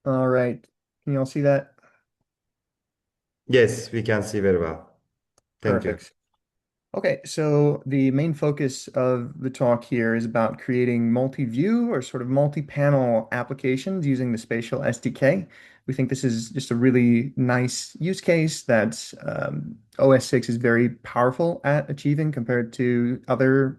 All right. Can you all see that? Yes, we can see very well. Thank you. Perfect. Okay, so the main focus of the talk here is about creating multi-view or sort of multi-panel applications using the Spatial SDK. We think this is just a really nice use case that OS6 is very powerful at achieving compared to other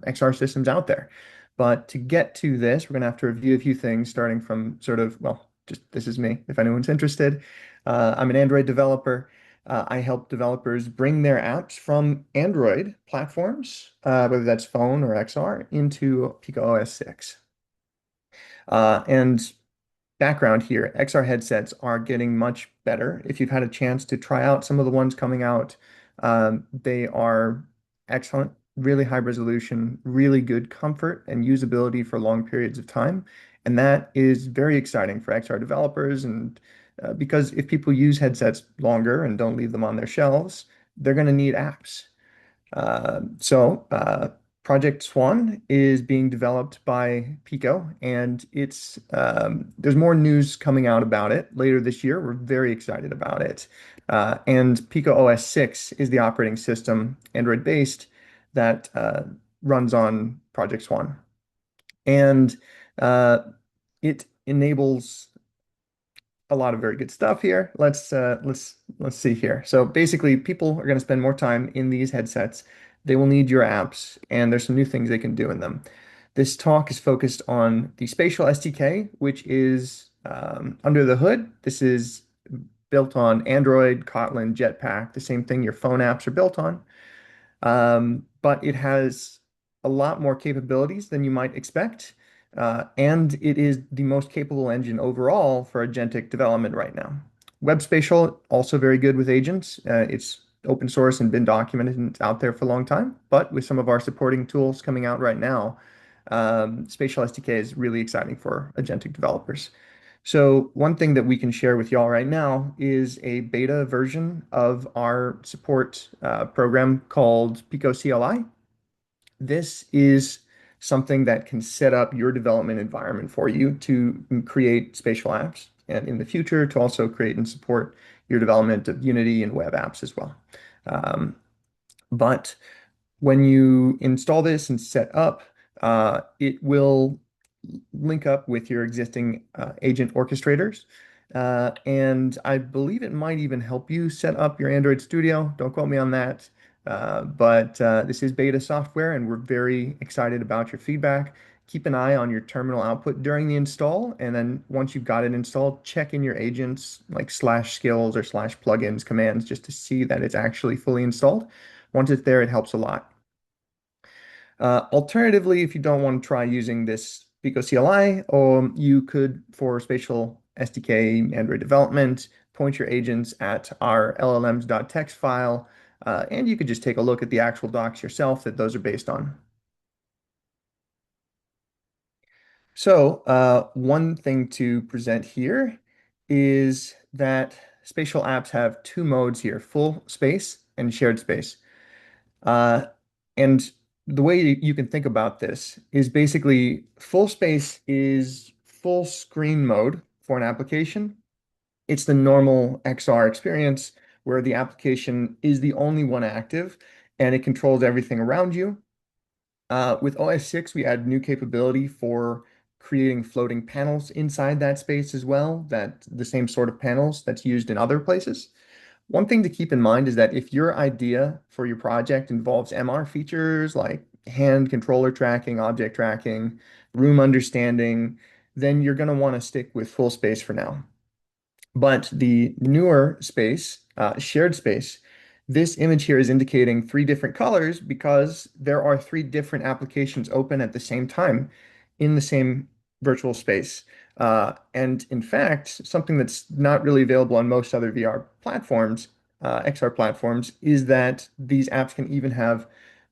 XR systems out there. But to get to this, we're going to have to review a few things starting from sort of, well, just this is me, if anyone's interested. I'm an Android developer. I help developers bring their apps from Android platforms, whether that's phone or XR, into Pico OS6. And background here, XR headsets are getting much better. If you've had a chance to try out some of the ones coming out, they are excellent, really high resolution, really good comfort and usability for long periods of time. And that is very exciting for XR developers. And because if people use headsets longer and don't leave them on their shelves, they're going to need apps. So Project Swan is being developed by Pico, and it's there's more news coming out about it later this year. We're very excited about it. And Pico OS6 is the operating system, Android based, that runs on Project Swan, and uh, it enables a lot of very good stuff here. Let's see here. So basically, people are going to spend more time in these headsets. They will need your apps, and there's some new things they can do in them. This talk is focused on the Spatial SDK, which is under the hood. This is built on Android, Kotlin, Jetpack, the same thing your phone apps are built on. But it has a lot more capabilities than you might expect. And it is the most capable engine overall for agentic development right now. WebSpatial, also very good with agents. It's open source and been documented and it's out there for a long time. But with some of our supporting tools coming out right now, Spatial SDK is really exciting for agentic developers. So one thing that we can share with y'all right now is a beta version of our support program called Pico CLI. This is something that can set up your development environment for you to create spatial apps, and in the future to also create and support your development of Unity and web apps as well. Um, but when you install this and set up, it will link up with your existing agent orchestrators. And I believe it might even help you set up your Android Studio. Don't quote me on that. But this is beta software, and we're very excited about your feedback. Keep an eye on your terminal output during the install, and then once you've got it installed, check in your agents like slash skills or slash plugins commands just to see that it's actually fully installed. Once it's there, it helps a lot. Alternatively, if you don't want to try using this Pico CLI, you could, for spatial SDK Android development, point your agents at our llms.txt file, and you could just take a look at the actual docs yourself that those are based on. So one thing to present here is that spatial apps have two modes here, full space and shared space. Uh, and the way you can think about this is basically full space is full screen mode for an application. It's the normal XR experience where the application is the only one active and it controls everything around you. With OS6, we add new capability for creating floating panels inside that space as well, that the same sort of panels that's used in other places. One thing to keep in mind is that if your idea for your project involves MR features like hand controller tracking, object tracking, room understanding, then you're going to want to stick with full space for now. But the newer space, shared space, this image here is indicating three different colors because there are three different applications open at the same time in the same virtual space. And in fact, something that's not really available on most other VR platforms, XR platforms, is that these apps can even have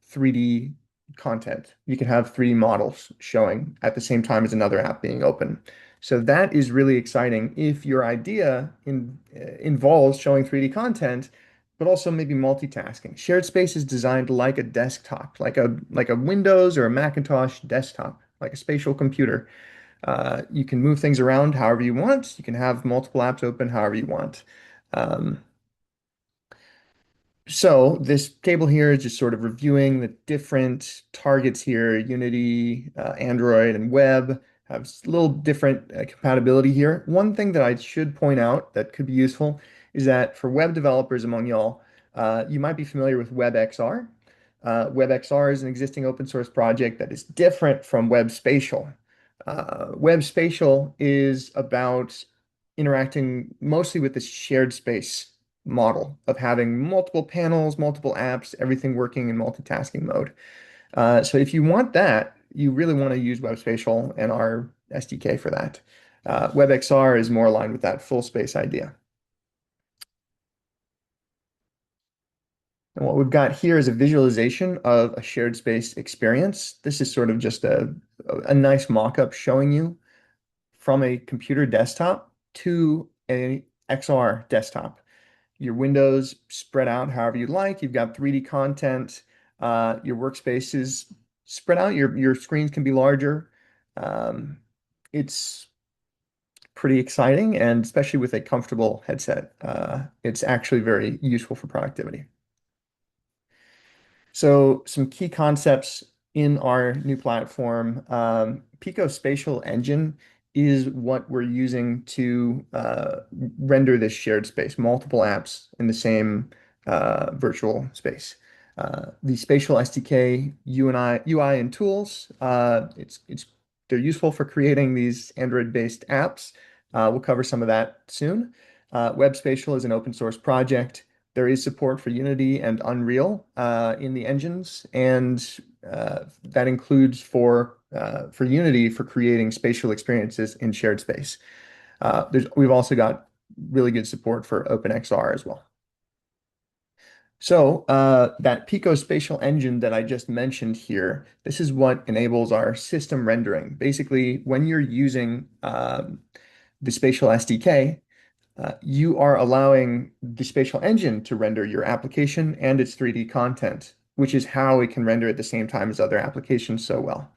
3D content. You can have 3D models showing at the same time as another app being open. So that is really exciting if your idea involves showing 3D content, but also maybe multitasking. Shared space is designed like a desktop, like a Windows or a Macintosh desktop, like a spatial computer. You can move things around however you want. You can have multiple apps open however you want. Um, so this table here is just sort of reviewing the different targets here. Unity, Android, and web have a little different compatibility here. One thing that I should point out that could be useful is that for web developers among y'all, you might be familiar with WebXR. WebXR is an existing open source project that is different from WebSpatial. WebSpatial is about interacting mostly with this shared space model of having multiple panels, multiple apps, everything working in multitasking mode. So if you want that, you really want to use WebSpatial and our SDK for that. WebXR is more aligned with that full space idea. And what we've got here is a visualization of a shared space experience. This is sort of just a nice mock-up showing you from a computer desktop to a XR desktop. Your windows spread out however you like. You've got 3D content. Your workspace is spread out. Your screens can be larger. Um, it's pretty exciting, and especially with a comfortable headset, it's actually very useful for productivity. So some key concepts in our new platform. Pico Spatial Engine is what we're using to render this shared space, multiple apps in the same virtual space. The Spatial SDK UI and tools, they're useful for creating these Android-based apps. We'll cover some of that soon. WebSpatial is an open source project. There is support for Unity and Unreal in the engines, and that includes for Unity for creating spatial experiences in shared space. We've also got really good support for OpenXR as well. So that Pico spatial engine that I just mentioned here, this is what enables our system rendering. Basically, when you're using the spatial SDK, you are allowing the spatial engine to render your application and its 3D content, which is how it can render at the same time as other applications so well.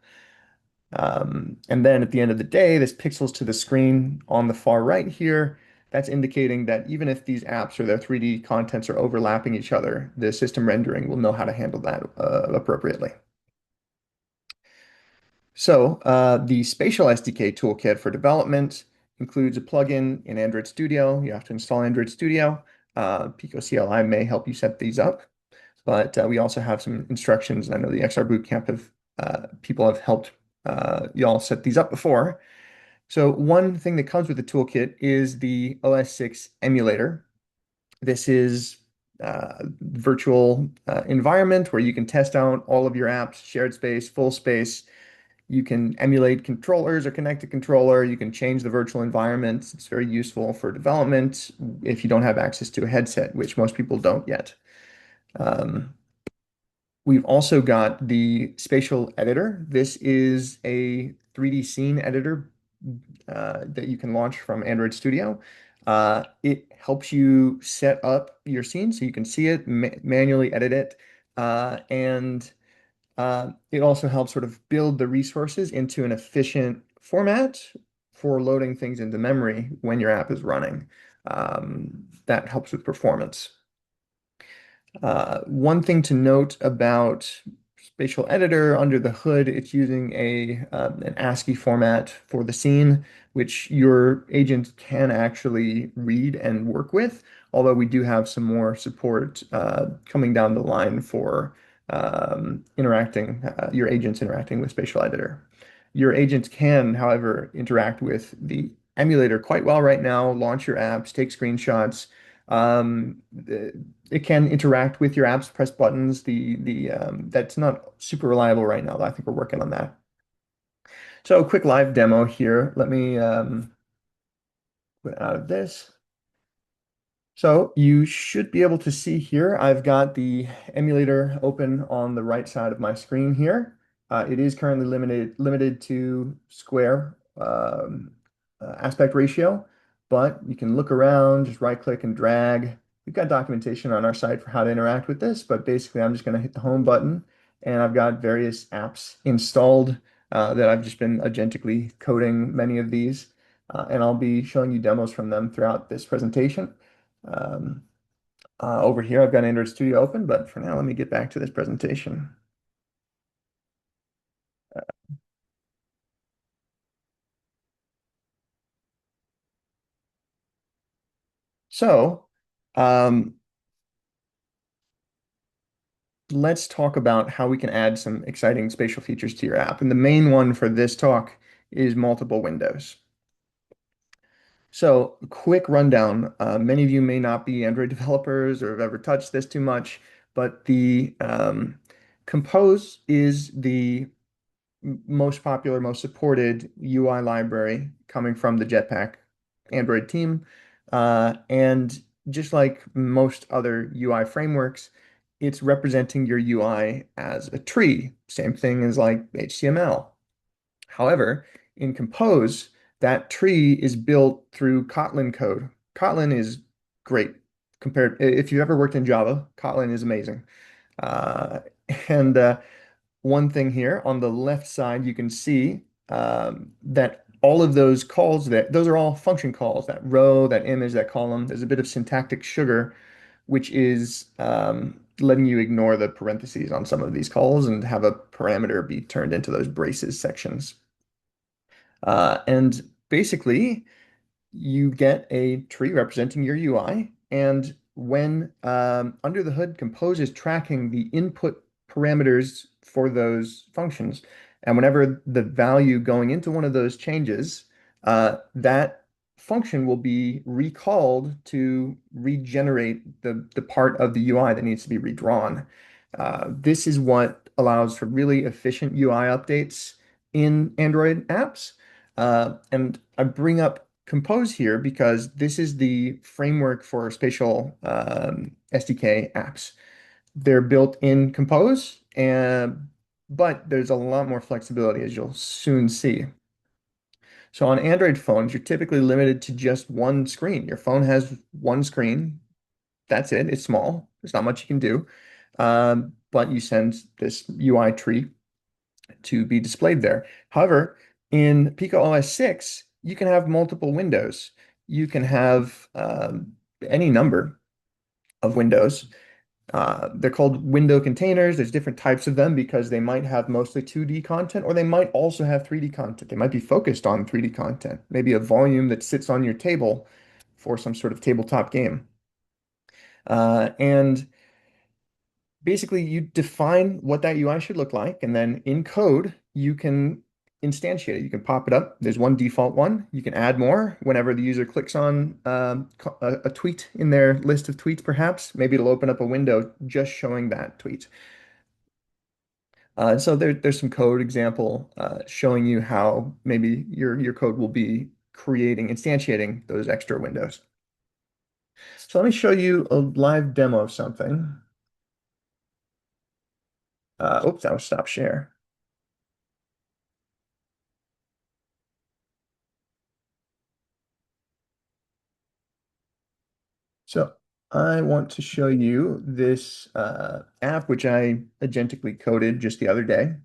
And then at the end of the day, this pixels to the screen on the far right here, that's indicating that even if these apps or their 3D contents are overlapping each other, the system rendering will know how to handle that appropriately. So the Spatial SDK toolkit for development includes a plugin in Android Studio. You have to install Android Studio. Pico CLI may help you set these up, but we also have some instructions. I know the XR Bootcamp people have helped y'all set these up before. So one thing that comes with the toolkit is the OS6 emulator. This is virtual environment where you can test out all of your apps, shared space, full space. You can emulate controllers or connect a controller. You can change the virtual environment. It's very useful for development if you don't have access to a headset, which most people don't yet. Um, we've also got the spatial editor. This is a 3D scene editor that you can launch from Android Studio. It helps you set up your scene so you can see it, manually edit it, and it also helps sort of build the resources into an efficient format for loading things into memory when your app is running. That helps with performance. One thing to note about Spatial Editor under the hood, it's using an ASCII format for the scene, which your agent can actually read and work with, although we do have some more support coming down the line for your agents interacting with Spatial Editor. Your agents can, however, interact with the emulator quite well right now, launch your apps, take screenshots. It can interact with your apps, press buttons. That's not super reliable right now, though. I think we're working on that. So, quick live demo here. Let me put out of this. So you should be able to see here, I've got the emulator open on the right side of my screen here. It is currently limited to square aspect ratio, but you can look around, just right click and drag. We've got documentation on our site for how to interact with this, but basically I'm just going to hit the home button and I've got various apps installed that I've just been agentically coding many of these, and I'll be showing you demos from them throughout this presentation. Um, Over here, I've got Android Studio open, but for now, let me get back to this presentation. So, um, let's talk about how we can add some exciting spatial features to your app. And the main one for this talk is multiple windows. So, quick rundown. Many of you may not be Android developers or have ever touched this too much, but the Compose is the most popular, most supported UI library coming from the Jetpack Android team. And just like most other UI frameworks, it's representing your UI as a tree. Same thing as like HTML. However, in Compose, that tree is built through Kotlin code. Kotlin is great compared, if you've ever worked in Java, Kotlin is amazing. Uh, and One thing here on the left side, you can see that all of those calls, that those are all function calls, that row, that image, that column. There's a bit of syntactic sugar, which is letting you ignore the parentheses on some of these calls and have a parameter be turned into those braces sections. And basically, you get a tree representing your UI. And when under the hood, Compose is tracking the input parameters for those functions. And whenever the value going into one of those changes, that function will be recalled to regenerate the part of the UI that needs to be redrawn. This is what allows for really efficient UI updates in Android apps. And I bring up Compose here because this is the framework for spatial SDK apps. They're built in Compose, but there's a lot more flexibility, as you'll soon see. So on Android phones, you're typically limited to just one screen. Your phone has one screen. That's it. It's small. There's not much you can do. But you send this UI tree to be displayed there. However, in Pico OS6, you can have multiple windows. You can have any number of windows. They're called window containers. There's different types of them because they might have mostly 2D content or they might also have 3D content. They might be focused on 3D content, maybe a volume that sits on your table for some sort of tabletop game. And basically you define what that UI should look like, and then in code, you can instantiate it. You can pop it up. There's one default one. You can add more whenever the user clicks on a tweet in their list of tweets, perhaps. Maybe it'll open up a window just showing that tweet. So there's some code example showing you how maybe your code will be creating, instantiating those extra windows. So let me show you a live demo of something. Oops, that was stop share. So I want to show you this app, which I agentically coded just the other day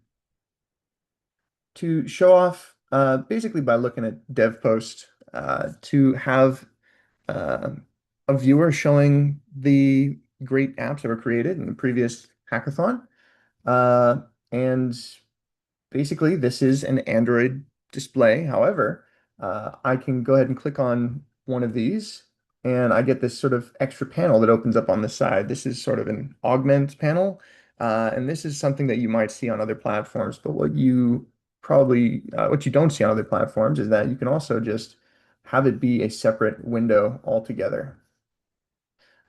to show off, basically by looking at dev post, to have uh, a viewer showing the great apps that were created in the previous hackathon. Uh, and Basically, this is an Android display. However, I can go ahead and click on one of these, and I get this sort of extra panel that opens up on the side. This is sort of an augment panel, and this is something that you might see on other platforms. But what you don't see on other platforms is that you can also just have it be a separate window altogether.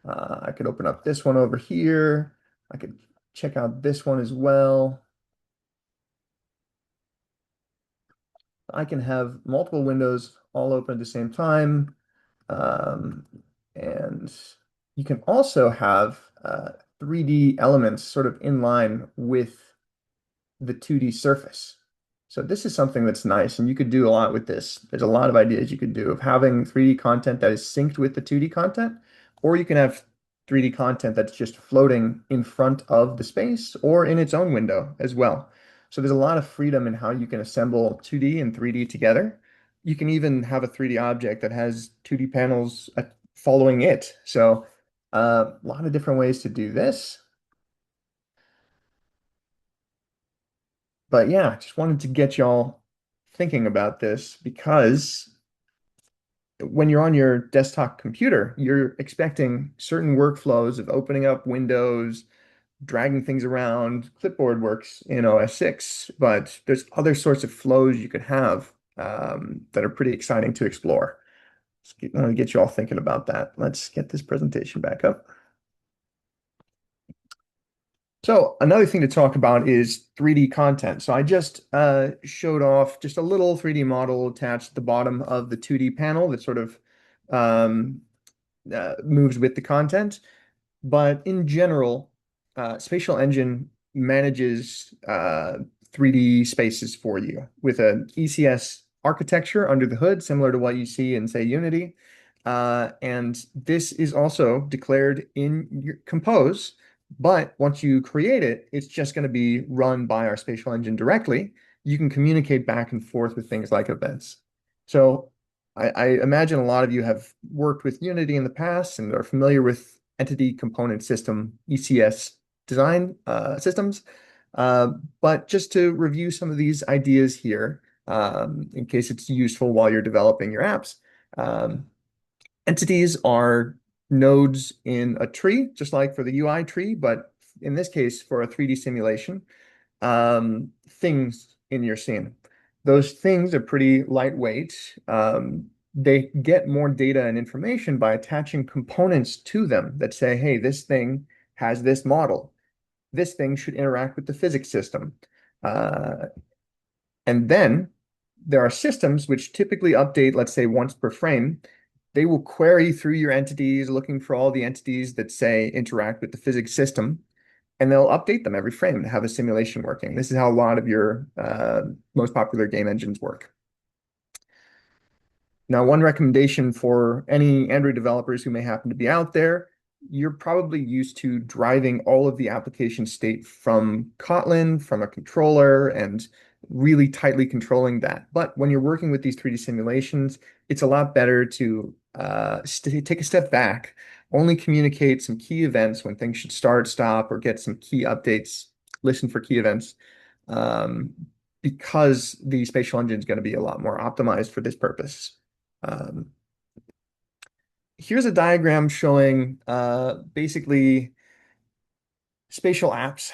I could open up this one over here. I could check out this one as well. I can have multiple windows all open at the same time. Um, and you can also have 3D elements sort of in line with the 2D surface. So this is something that's nice, and you could do a lot with this. There's a lot of ideas you could do of having 3D content that is synced with the 2D content, or you can have 3D content that's just floating in front of the space or in its own window as well. So there's a lot of freedom in how you can assemble 2D and 3D together. You can even have a 3D object that has 2D panels following it. So a lot of different ways to do this. But yeah, just wanted to get y'all thinking about this because when you're on your desktop computer, you're expecting certain workflows of opening up windows, dragging things around. Clipboard works in OS6, but there's other sorts of flows you could have that are pretty exciting to explore. I want to get you all thinking about that. Let's get this presentation back up. So another thing to talk about is 3D content. So I just showed off just a little 3D model attached at the bottom of the 2D panel that sort of um, moves with the content. But in general, Spatial Engine manages 3D spaces for you with an ECS architecture under the hood, similar to what you see in, say, Unity. And this is also declared in your Compose, but once you create it, it's just going to be run by our Spatial Engine directly. You can communicate back and forth with things like events. So I imagine a lot of you have worked with Unity in the past and are familiar with entity component system ECS design systems. But just to review some of these ideas here, in case it's useful while you're developing your apps. Um, Entities are nodes in a tree, just like for the UI tree, but in this case, for a 3D simulation, things in your scene. Those things are pretty lightweight. They get more data and information by attaching components to them that say, hey, this thing has this model. This thing should interact with the physics system. Uh, and then there are systems which typically update, let's say, once per frame. They will query through your entities, looking for all the entities that say interact with the physics system, and they'll update them every frame to have a simulation working. This is how a lot of your most popular game engines work. Now, one recommendation for any Android developers who may happen to be out there, you're probably used to driving all of the application state from Kotlin, from a controller, and really tightly controlling that. But when you're working with these 3D simulations, it's a lot better to take a step back, only communicate some key events when things should start, stop, or get some key updates, listen for key events, um, because the spatial engine is going to be a lot more optimized for this purpose. Um, Here's a diagram showing basically spatial apps.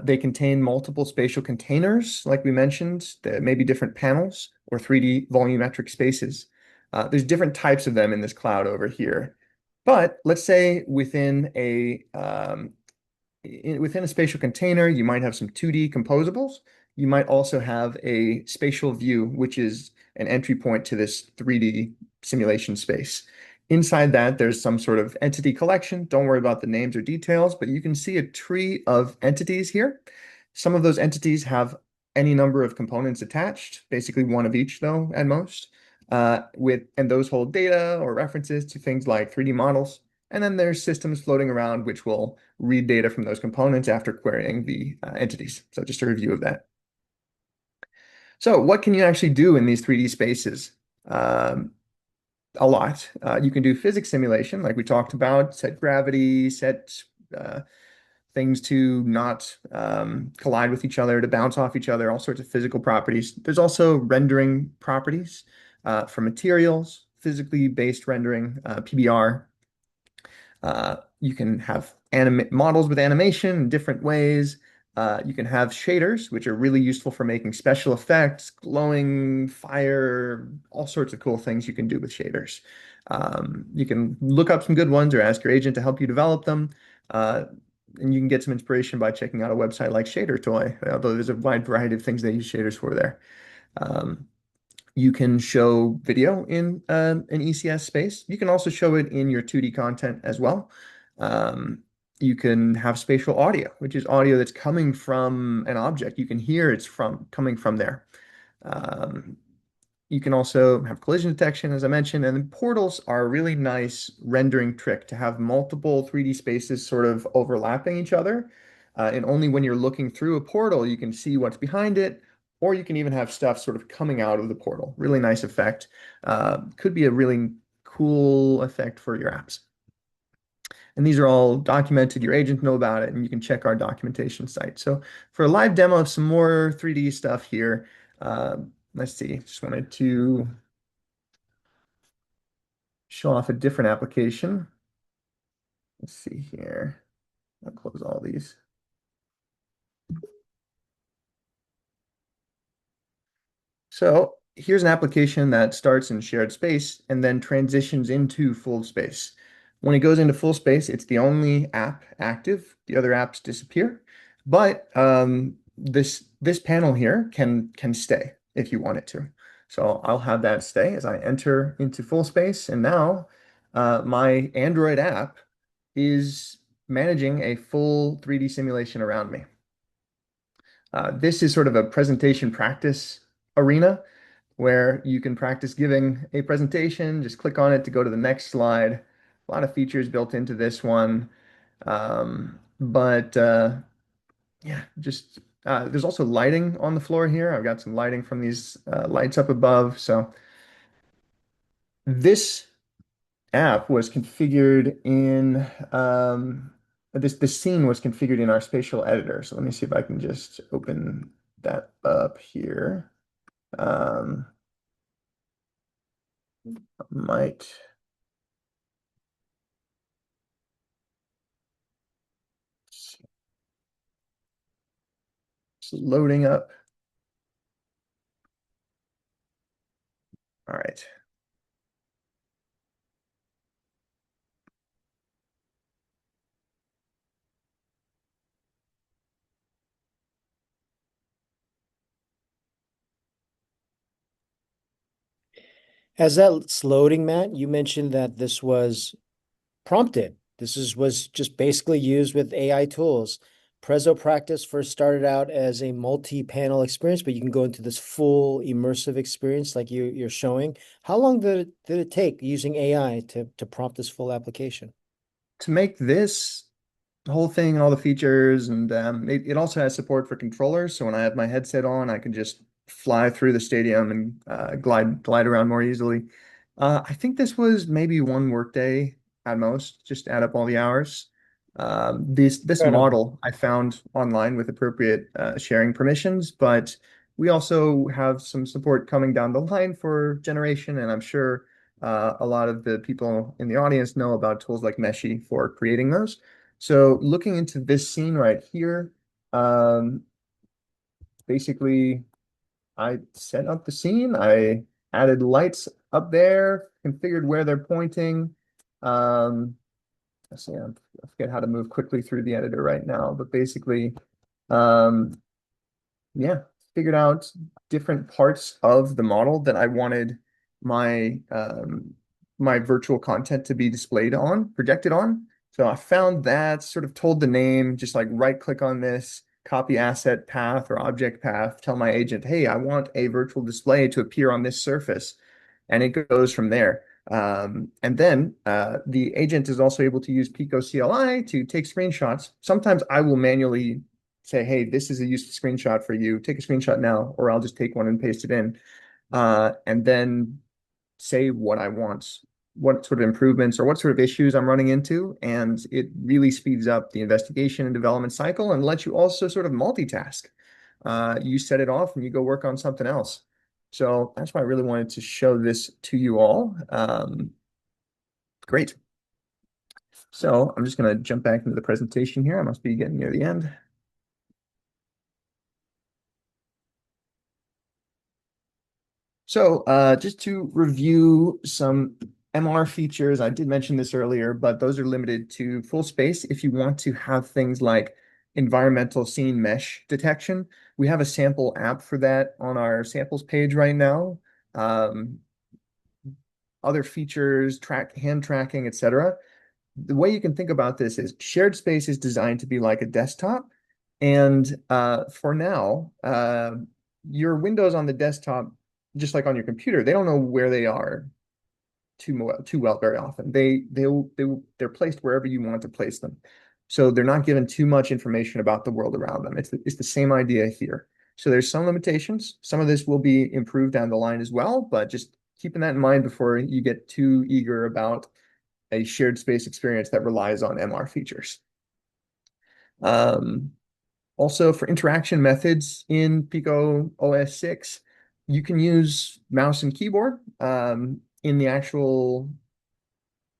They contain multiple spatial containers, like we mentioned. There may be different panels or 3D volumetric spaces. There's different types of them in this cloud over here. But let's say within a spatial container, you might have some 2D composables. You might also have a spatial view, which is an entry point to this 3D simulation space. Inside that, there's some sort of entity collection. Don't worry about the names or details, but you can see a tree of entities here. Some of those entities have any number of components attached, basically one of each though, at most. And those hold data or references to things like 3D models. And then there's systems floating around which will read data from those components after querying the entities. So just a review of that. So what can you actually do in these 3D spaces? Um, a lot. You can do physics simulation, like we talked about, set gravity, set uh, things to not collide with each other, to bounce off each other, all sorts of physical properties. There's also rendering properties for materials, physically based rendering, PBR. You can have models with animation in different ways. You can have shaders, which are really useful for making special effects, glowing, fire, all sorts of cool things you can do with shaders. You can look up some good ones or ask your agent to help you develop them. Uh, and you can get some inspiration by checking out a website like Shader Toy, although there's a wide variety of things they use shaders for there. Um, you can show video in an ECS space. You can also show it in your 2D content as well. Um, you can have spatial audio, which is audio that's coming from an object. You can hear it's coming from there. Um, you can also have collision detection, as I mentioned, and then portals are a really nice rendering trick to have multiple 3D spaces sort of overlapping each other. And only when you're looking through a portal, you can see what's behind it, or you can even have stuff sort of coming out of the portal. Really nice effect. Could be a really cool effect for your apps. And these are all documented. Your agents know about it, and you can check our documentation site. So for a live demo of some more 3D stuff here, let's see. Just wanted to show off a different application. Let's see here. I'll close all these. So here's an application that starts in shared space and then transitions into full space. When it goes into full space, it's the only app active. The other apps disappear. But this panel here can stay if you want it to. So I'll have that stay as I enter into full space. And now my Android app is managing a full 3D simulation around me. This is sort of a presentation practice arena where you can practice giving a presentation. Just click on it to go to the next slide. A lot of features built into this one. But yeah, just there's also lighting on the floor here. I've got some lighting from these lights up above. So this app was configured in this scene was configured in our spatial editor. So let me see if I can just open that up here. Um, might it's loading up. All right. As that's loading, Matt, you mentioned that this was prompted. Was just basically used with AI tools. Prezo Practice first started out as a multi-panel experience, but you can go into this full immersive experience like you're showing. How long did it take using AI to prompt this full application? To make this whole thing and all the features, and it also has support for controllers. So when I have my headset on, I can just fly through the stadium and glide around more easily. I think this was maybe one workday at most, just to add up all the hours. This Right on. model I found online with appropriate sharing permissions, but we also have some support coming down the line for generation, and I'm sure a lot of the people in the audience know about tools like Meshi for creating those. So looking into this scene right here, um, basically I set up the scene. I added lights up there, configured where they're pointing. Um, let's see, I forget how to move quickly through the editor right now, but basically, um, yeah, figured out different parts of the model that I wanted my my virtual content to be displayed on, projected on. So I found that, sort of told the name, just like right click on this, copy asset path or object path, tell my agent, hey, I want a virtual display to appear on this surface. And it goes from there. And then the agent is also able to use Pico CLI to take screenshots. Sometimes I will manually say, hey, this is a useful screenshot for you. Take a screenshot now, or I'll just take one and paste it in. And then say what I want, what sort of improvements or what sort of issues I'm running into. And it really speeds up the investigation and development cycle and lets you also sort of multitask. You set it off and you go work on something else. So that's why I really wanted to show this to you all. Great. So I'm just going to jump back into the presentation here. I must be getting near the end. So just to review some MR features, I did mention this earlier, but those are limited to full space. If you want to have things like environmental scene mesh detection, we have a sample app for that on our samples page right now. Um, Other features, hand tracking, etc. The way you can think about this is shared space is designed to be like a desktop. And for now, your windows on the desktop, just like on your computer, they don't know where they are too well very often. They're placed wherever you want to place them. So they're not given too much information about the world around them. It's the same idea here. So there's some limitations. Some of this will be improved down the line as well, but just keeping that in mind before you get too eager about a shared space experience that relies on MR features. Um, Also, for interaction methods in Pico OS6, you can use mouse and keyboard in the actual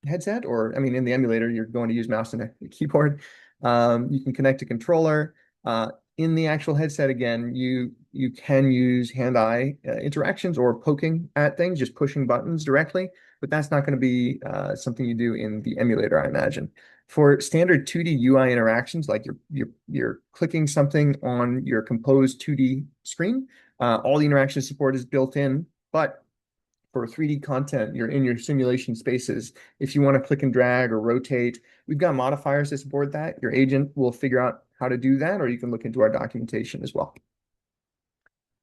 headset, or I mean, in the emulator, you're going to use mouse and a keyboard. You can connect a controller. In the actual headset, again, you can use hand-eye interactions or poking at things, just pushing buttons directly, but that's not going to be something you do in the emulator, I imagine. For standard 2D UI interactions, like you're clicking something on your composed 2D screen, all the interaction support is built in, but for 3D content, you're in your simulation spaces. If you want to click and drag or rotate, we've got modifiers to support that. Your agent will figure out how to do that, or you can look into our documentation as well.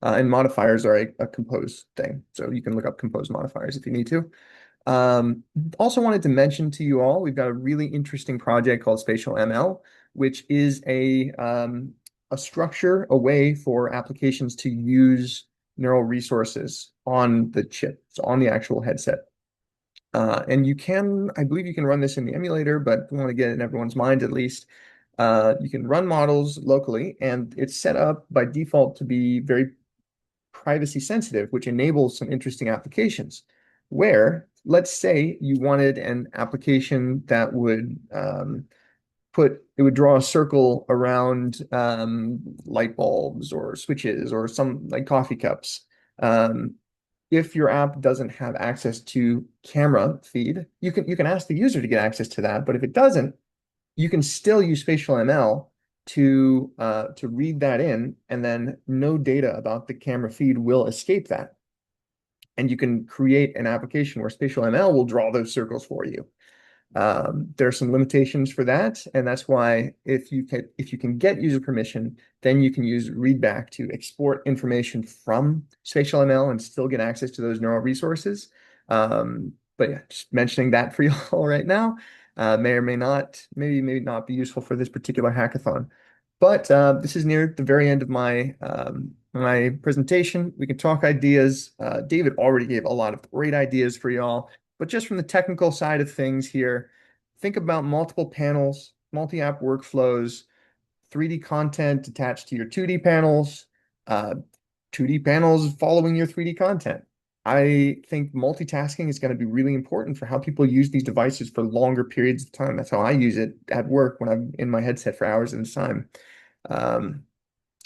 And modifiers are a composed thing. So you can look up composed modifiers if you need to. Um, Also wanted to mention to you all, we've got a really interesting project called Spatial ML, which is a structure, a way for applications to use neural resources on the chip, so on the actual headset. And you can, I believe you can run this in the emulator, but I want to get it in everyone's mind at least. You can run models locally, and it's set up by default to be very privacy sensitive, which enables some interesting applications. Where, let's say you wanted an application that would it would draw a circle around light bulbs or switches or some like coffee cups. Um, if your app doesn't have access to camera feed, you can ask the user to get access to that. But if it doesn't, you can still use spatial ML to read that in, and then no data about the camera feed will escape that. And you can create an application where spatial ML will draw those circles for you. There are some limitations for that, and that's why if you can get user permission, then you can use readback to export information from spatial ML and still get access to those neural resources. But yeah, just mentioning that for you all right now may or may not, maybe not be useful for this particular hackathon. But this is near the very end of my presentation. We can talk ideas. David already gave a lot of great ideas for y'all. But just from the technical side of things here, think about multiple panels, multi-app workflows, 3D content attached to your 2D panels, uh, 2D panels following your 3D content. I think multitasking is going to be really important for how people use these devices for longer periods of time. That's how I use it at work when I'm in my headset for hours at a time. Um,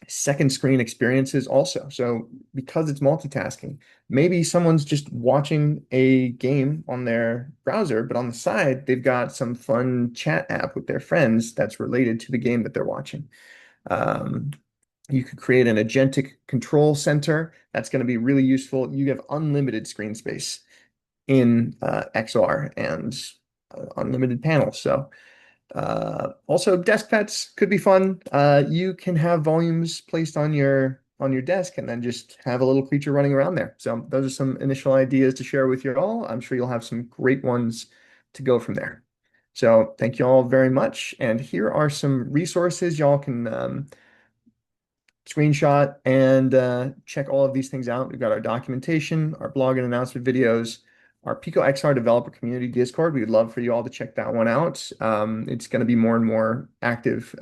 Second screen experiences also. So because it's multitasking, maybe someone's just watching a game on their browser, but on the side, they've got some fun chat app with their friends that's related to the game that they're watching. Um, you could create an agentic control center. That's going to be really useful. You have unlimited screen space in XR and unlimited panels. So also, desk pets could be fun. You can have volumes placed on your desk and then just have a little creature running around there. So those are some initial ideas to share with you all. I'm sure you'll have some great ones to go from there. So thank you all very much. And here are some resources y'all can screenshot and check all of these things out. We've got our documentation, our blog and announcement videos, our Pico XR developer community Discord. We'd love for you all to check that one out. It's going to be more and more active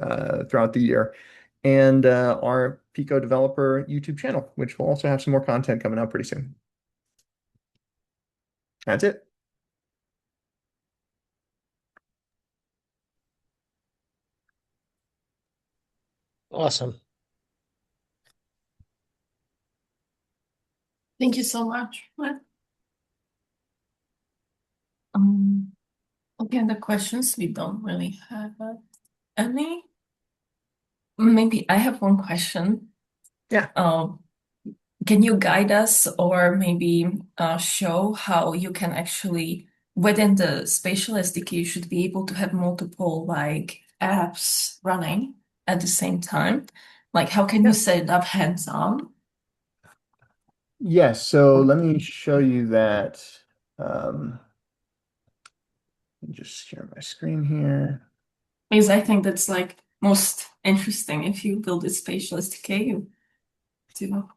throughout the year. And our Pico developer YouTube channel, which will also have some more content coming out pretty soon. That's it. Awesome. Thank you so much. Um, okay, the questions we don't really have any. Maybe I have one question. Yeah. Can you guide us or maybe show how you can actually, within the Spatial SDK, you should be able to have multiple like apps running at the same time? Like, how can you set it up hands-on? Yes. So let me show you that. Just share my screen here. Because I think that's like most interesting if you build a spatial SDK to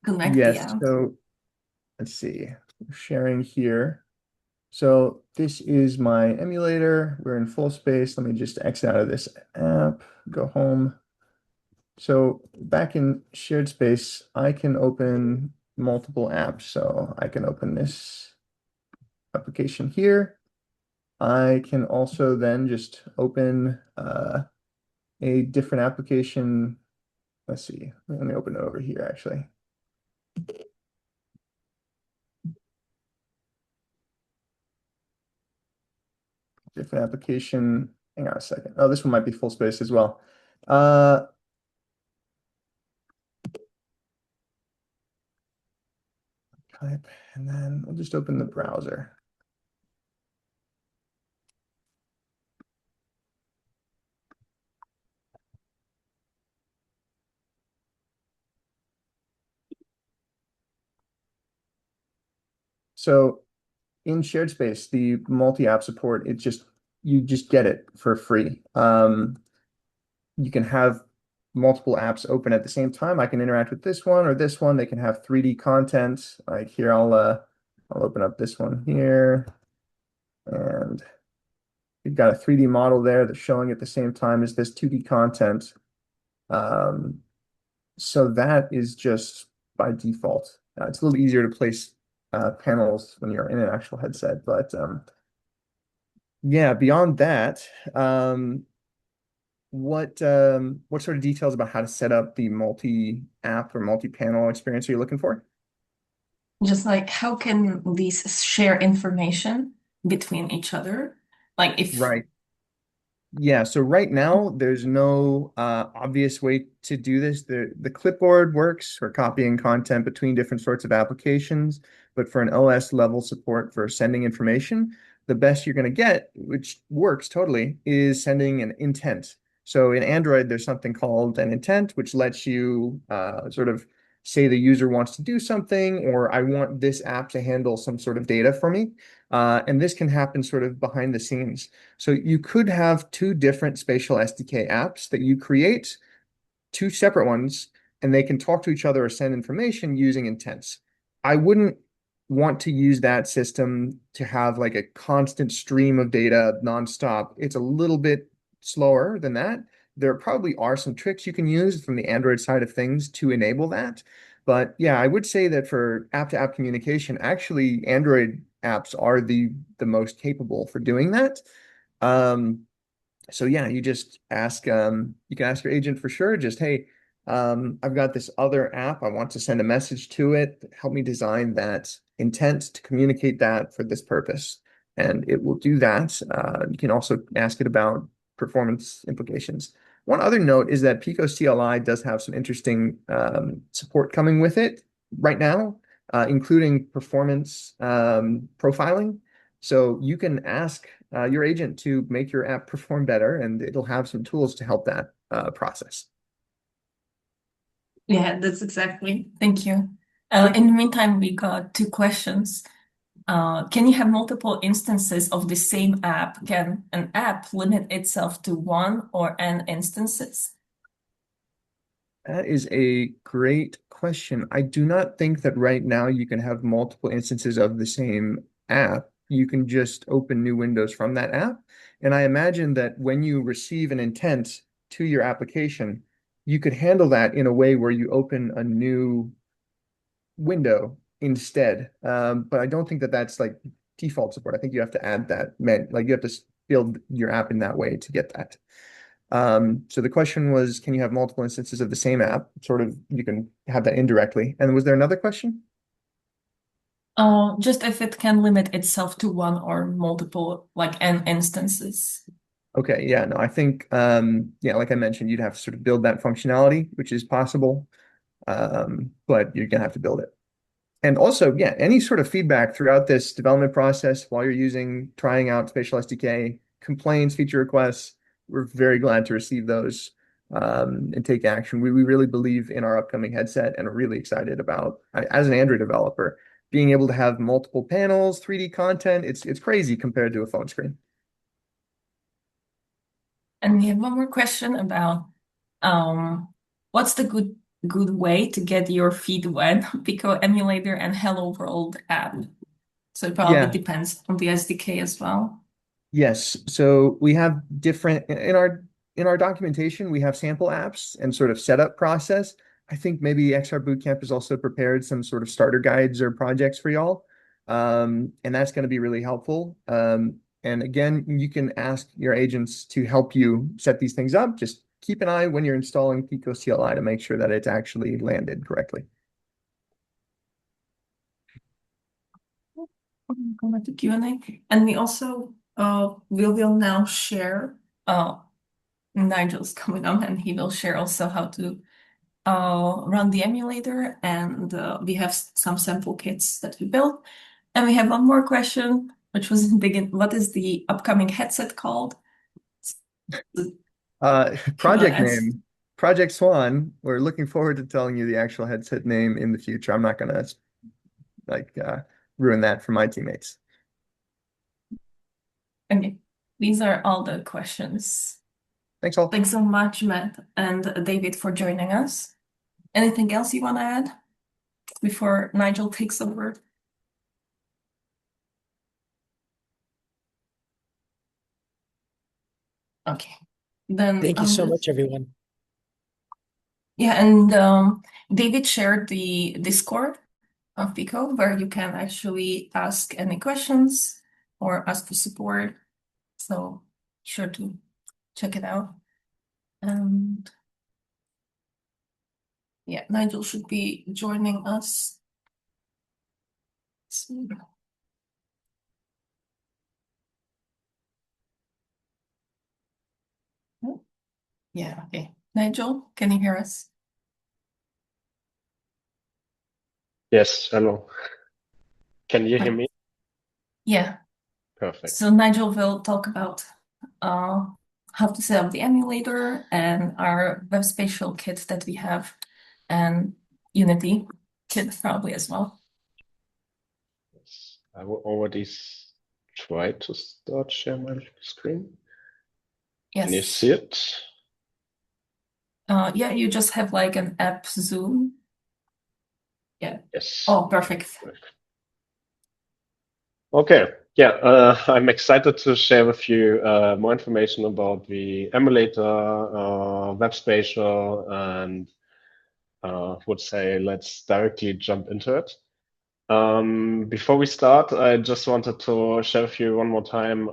connect the Yes, app. so let's see, sharing here. So this is my emulator. We're in full space. Let me just exit out of this app, go home. So back in shared space, I can open multiple apps. So I can open this application here. I can also then just open a different application. Let's see. Let me open it over here, actually. Different application. Hang on a second. Oh, this one might be full space as well. Uh, Type, and then we'll just open the browser. So in shared space, the multi-app support, you just get it for free. You can have multiple apps open at the same time. I can interact with this one or this one. They can have 3D content. Like here, I'll open up this one here, and you've got a 3D model there that's showing at the same time as this 2D content. Um, so that is just by default. It's a little easier to place panels when you're in an actual headset, but yeah, beyond that, what sort of details about how to set up the multi-app or multi-panel experience are you looking for? Just like how can these share information between each other? Like if Right. Yeah, so right now there's no obvious way to do this. The clipboard works for copying content between different sorts of applications, but for an OS level support for sending information, the best you're going to get, which works totally, is sending an intent. So in Android, there's something called an intent, which lets you sort of say the user wants to do something, or I want this app to handle some sort of data for me. And this can happen sort of behind the scenes. So you could have two different spatial SDK apps that you create, two separate ones, and they can talk to each other or send information using intents. I wouldn't want to use that system to have like a constant stream of data nonstop. It's a little bit slower than that. There probably are some tricks you can use from the Android side of things to enable that. But yeah, I would say that for app-to-app communication, actually Android apps are the most capable for doing that. Um, so yeah, you can ask your agent for sure, just, hey, I've got this other app. I want to send a message to it. Help me design that intent to communicate that for this purpose. And it will do that. You can also ask it about performance implications. One other note is that Pico CLI does have some interesting support coming with it right now, including performance profiling. So you can ask your agent to make your app perform better, and it'll have some tools to help that process. yeah, that's exactly. Thank you. In the meantime, we got two questions. Can you have multiple instances of the same app? Can an app limit itself to one or n instances? That is a great question. I do not think that right now you can have multiple instances of the same app. You can just open new windows from that app. And I imagine that when you receive an intent to your application, you could handle that in a way where you open a new window instead. But I don't think that that's like default support. I think you have to add that, like you have to build your app in that way to get that. So the question was, can you have multiple instances of the same app? Sort of, you can have that indirectly. And was there another question? Just if it can limit itself to one or multiple, like n instances. Okay, yeah, no, I think, yeah, like I mentioned, you'd have to sort of build that functionality, which is possible, but you're gonna have to build it. And also, yeah, any sort of feedback throughout this development process while you're trying out Spatial SDK, complaints, feature requests, we're very glad to receive those and take action. We really believe in our upcoming headset and are really excited about, as an Android developer, being able to have multiple panels, 3D content. It's crazy compared to a phone screen. And we have one more question about what's the good way to get your feet wet, Pico Emulator and Hello World app. So it probably Yeah. depends on the SDK as well. Yes. So we have different in our documentation, we have sample apps and sort of setup process. I think maybe XR Bootcamp has also prepared some sort of starter guides or projects for y'all. And that's going to be really helpful. And again, you can ask your agents to help you set these things up. Just keep an eye when you're installing Pico CLI to make sure that it's actually landed correctly. Go back to Q&A. And we also we will now share Nigel's coming up and he will share also how to run the emulator, and we have some sample kits that we built. And we have one more question, which was in the beginning. What is the upcoming headset called? Project name, Project Swan. We're looking forward to telling you the actual headset name in the future. I'm not gonna like ruin that for my teammates. Okay, these are all the questions. Thanks all. Thanks so much, Matt and David, for joining us. Anything else you want to add before Nigel takes over? Okay, then Thank you so much, everyone. Yeah, and David shared the Discord of Pico where you can actually ask any questions or ask for support. So sure to check it out. And yeah, Nigel should be joining us soon. Yeah, okay. Nigel, can you hear us? Yes, hello. Can you hear me? Yeah. Perfect. So Nigel will talk about how to set up the emulator and our WebSpatial kit that we have, and Unity kit probably as well. Yes, I will already try to start share my screen. Yes. Can you see it? Yeah, you just have like an app Zoom. Yeah. Yes. Oh, perfect. Okay. Yeah, I'm excited to share with you more information about the emulator, WebSpatial, and would say let's directly jump into it. Before we start, I just wanted to share with you one more time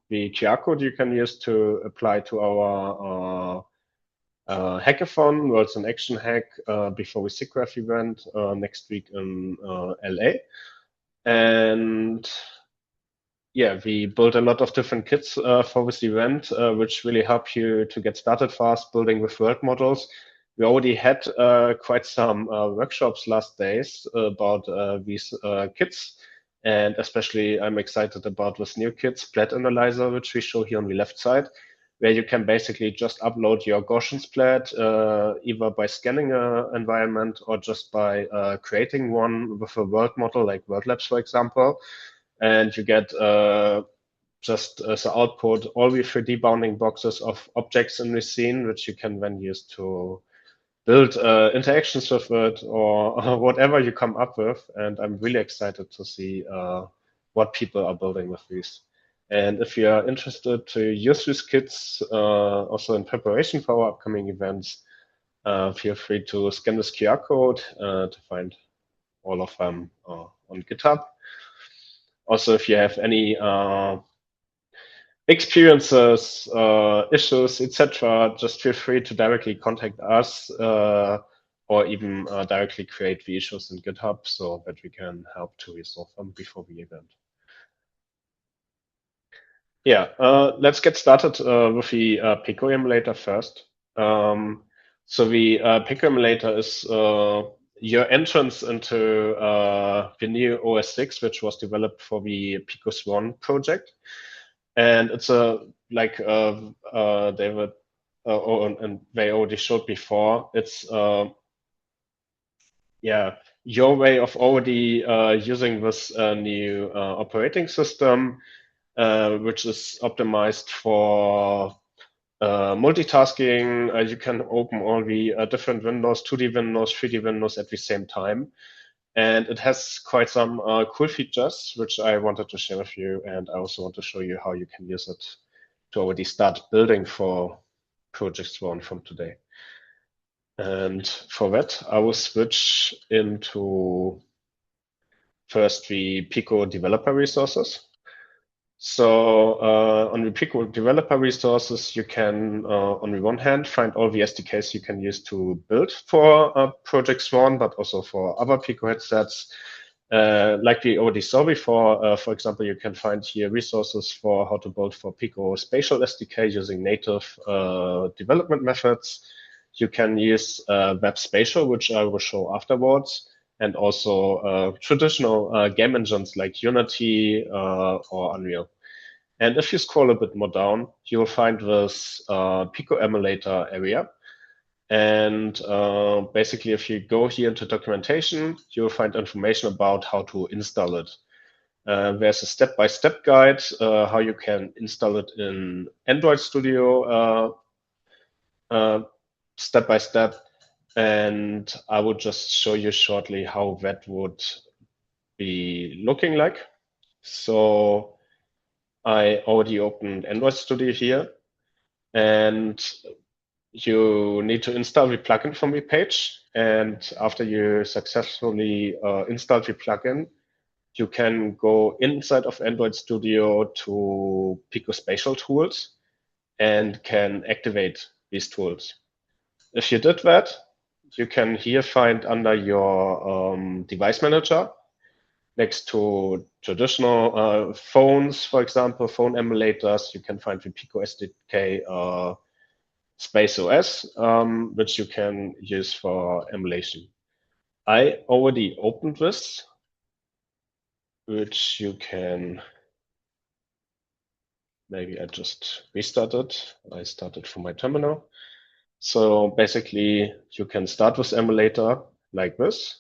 the QR code you can use to apply to our hackathon, Worlds in Action Hack, before we SIGGRAPH event next week in LA. And yeah, we built a lot of different kits for this event, which really help you to get started fast building with world models. We already had quite some workshops last days about these kits. And especially I'm excited about this new kit, Splat Analyzer, which we show here on the left side, where you can basically just upload your Gaussian splat either by scanning an environment or just by creating one with a world model like World Labs, for example. And you get just as an output all the 3D bounding boxes of objects in the scene, which you can then use to build interactions with it or whatever you come up with. And I'm really excited to see what people are building with these. And if you are interested to use these kits also in preparation for our upcoming events, feel free to scan this QR code to find all of them on GitHub. Also, if you have any experiences, issues, etc., just feel free to directly contact us or even directly create the issues in GitHub so that we can help to resolve them before the event. Yeah, let's get started with the PICO emulator first. So the PICO emulator is your entrance into the new OS6, which was developed for the PICO Swan project. And it's like David and they already showed before, it's yeah, your way of already using this new operating system, which is optimized for multitasking. You can open all the different windows, 2D windows, 3D windows at the same time. And it has quite some cool features, which I wanted to share with you. And I also want to show you how you can use it to already start building for Project Swan from today. And for that, I will switch into first the PICO developer resources. So on the PICO developer resources, you can, on the one hand, find all the SDKs you can use to build for Project Swan, but also for other PICO headsets. Like we already saw before, for example, you can find here resources for how to build for PICO Spatial SDK using native development methods. You can use WebSpatial, which I will show afterwards, and also traditional game engines like Unity or Unreal. And if you scroll a bit more down, you will find this PICO Emulator area. And basically, if you go here into documentation, you'll find information about how to install it. There's a step-by-step guide how you can install it in Android Studio step by step. And I will just show you shortly how that would be looking like. So I already opened Android Studio here, and you need to install the plugin from the page. And after you successfully installed the plugin, you can go inside of Android Studio to Pico Spatial tools and can activate these tools. If you did that, you can here find under your device manager, next to traditional phones, for example, phone emulators, you can find the Pico SDK Spatial OS, which you can use for emulation. I already opened this, which you can, maybe I just restarted. I started from my terminal. So basically, you can start with Emulator like this.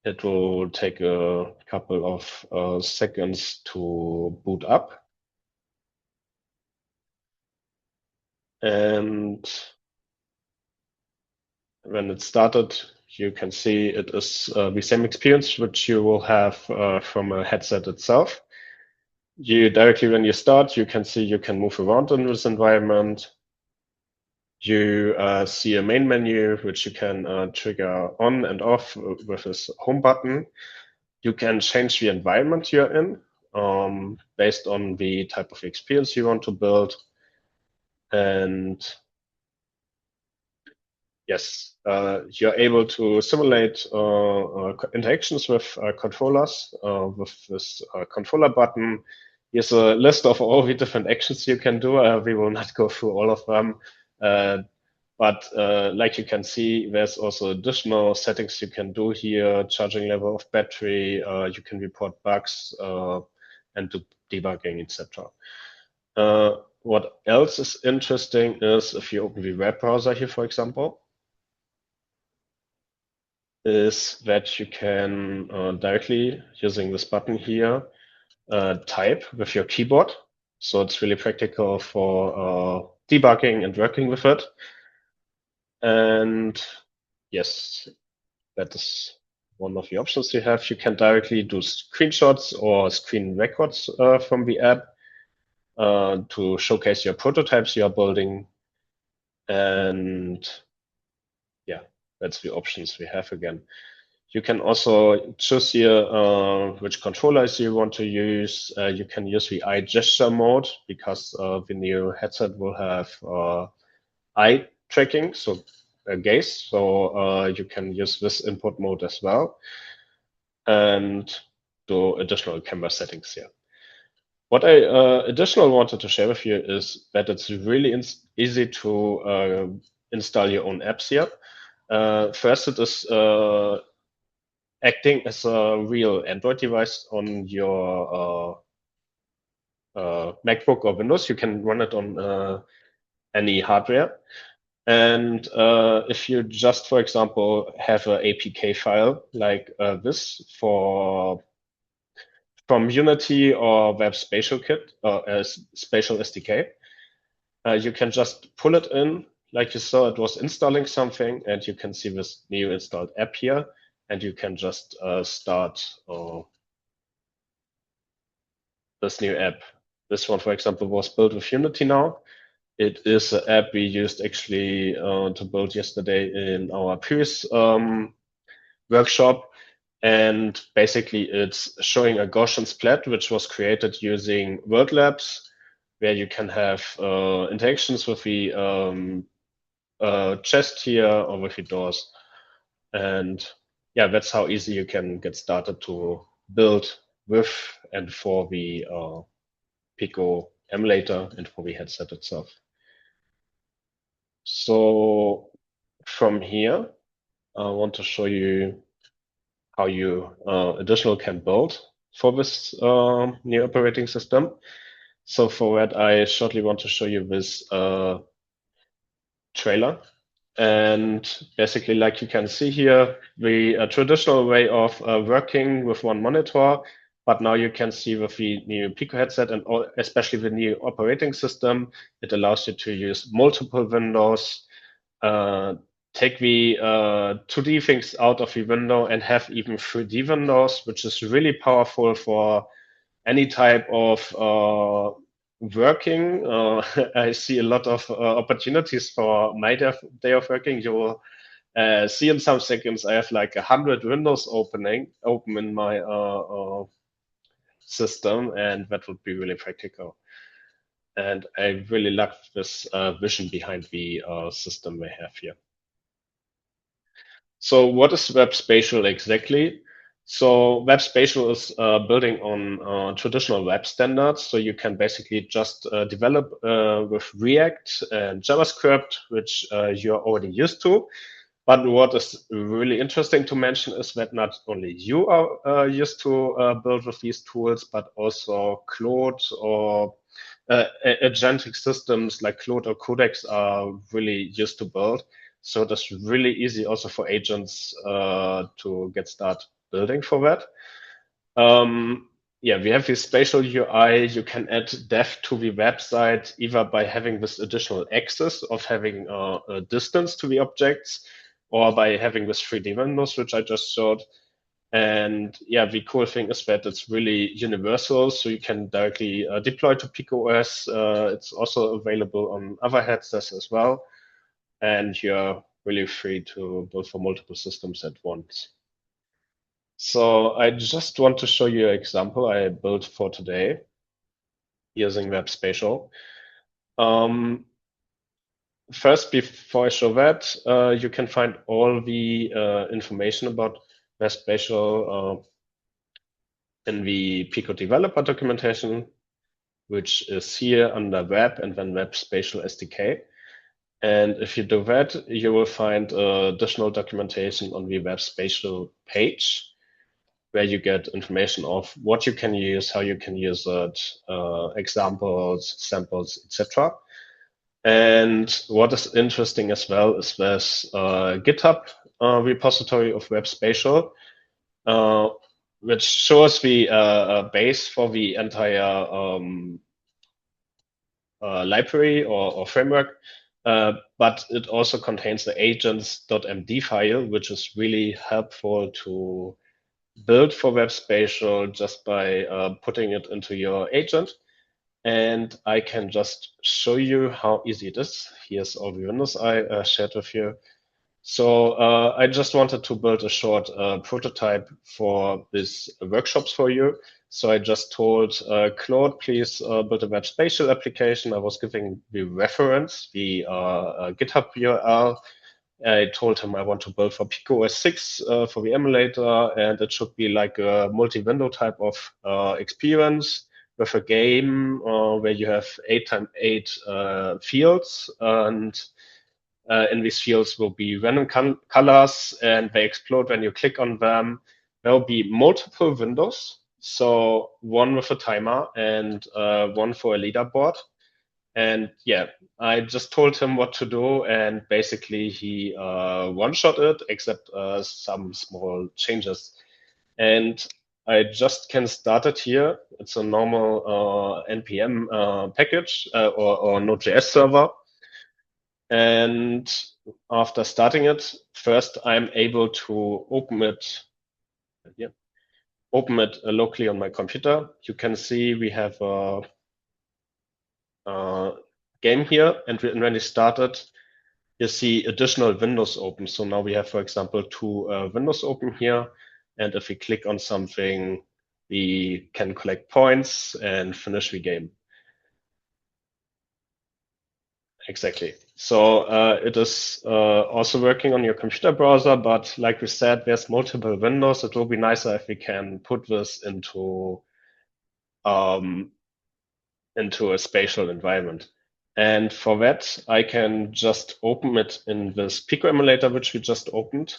It will take a couple of seconds to boot up. And when it started, you can see it is the same experience which you will have from a headset itself. You directly, when you start, you can see you can move around in this environment. You see a main menu, which you can trigger on and off with this home button. You can change the environment you're in based on the type of experience you want to build. And yes, you're able to simulate interactions with controllers with this controller button. Here's a list of all the different actions you can do. We will not go through all of them. But like you can see, there's also additional settings you can do here, charging level of battery, you can report bugs and do debugging, etc. What else is interesting is if you open the web browser here, for example, is that you can directly, using this button here, type with your keyboard. So it's really practical for debugging and working with it. And yes, that is one of the options you have. You can directly do screenshots or screen records from the app to showcase your prototypes you are building. And yeah, that's the options we have again. You can also choose here which controllers you want to use. You can use the eye gesture mode because the new headset will have eye tracking, so gaze. So you can use this input mode as well and do additional camera settings here. What I additional wanted to share with you is that it's really easy to install your own apps here. First, it is acting as a real Android device on your MacBook or Windows. You can run it on any hardware. And if you just, for example, have an APK file like this from Unity or WebSpatial Kit or Spatial SDK, you can just pull it in. Like you saw, it was installing something, and you can see this new installed app here, and you can just start this new app. This one, for example, was built with Unity now. It is an app we used actually to build yesterday in our previous workshop. And basically, it's showing a Gaussian splat, which was created using World Labs, where you can have interactions with the chest here or with the doors. And yeah, that's how easy you can get started to build with and for the PICO emulator and for the headset itself. So from here, I want to show you how you additional can build for this new operating system. So for that, I shortly want to show you this trailer. And basically, like you can see here, the traditional way of working with one monitor, but now you can see with the new Pico headset and especially the new operating system, it allows you to use multiple windows, take the 2D things out of the window and have even 3D windows, which is really powerful for any type of working. I see a lot of opportunities for my day of working. You will see in some seconds I have like 100 windows open in my system, and that would be really practical. And I really love this vision behind the system we have here. So what is WebSpatial exactly? So WebSpatial is building on traditional web standards. So you can basically just develop with React and JavaScript, which you're already used to. But what is really interesting to mention is that not only you are used to build with these tools, but also Claude or agentic systems like Claude or Codex are really used to build. So that's really easy also for agents to get started building for that. Yeah, we have this spatial UI. You can add dev to the website either by having this additional access of having a distance to the objects, or by having this 3D windows, which I just showed. And yeah, the cool thing is that it's really universal, so you can directly deploy to PICO OS. It's also available on other headsets as well. And you're really free to build for multiple systems at once. So I just want to show you an example I built for today using WebSpatial. First, before I show that, you can find all the information about WebSpatial in the Pico developer documentation, which is here under Web and then WebSpatial SDK. And if you do that, you will find additional documentation on the WebSpatial page, where you get information of what you can use, how you can use it, examples, samples, etc. And what is interesting as well is this GitHub repository of WebSpatial, which shows the base for the entire library or framework, but it also contains the agents.md file, which is really helpful to build for WebSpatial just by putting it into your agent. And I can just show you how easy it is. Here's all the windows I shared with you. So I just wanted to build a short prototype for these workshops for you. So I just told Claude, please build a WebSpatial application. I was giving the reference, the GitHub URL. I told him I want to build for PICO OS6 for the emulator, and it should be like a multi-window type of experience with a game where you have 8x8 fields, and in these fields will be random colors, and they explode when you click on them. There will be multiple windows, so one with a timer and one for a leaderboard. And yeah, I just told him what to do, and basically he one-shot it, except some small changes. And I just can start it here. It's a normal NPM package or Node.js server. And after starting it, first I'm able to open it here. Open it locally on my computer. You can see we have a game here, and when we started, you see additional windows open. So now we have, for example, two windows open here. And if we click on something, we can collect points and finish the game. Exactly. So it is also working on your computer browser, but like we said, there's multiple windows. It will be nicer if we can put this into a spatial environment. And for that, I can just open it in this PICO emulator, which we just opened.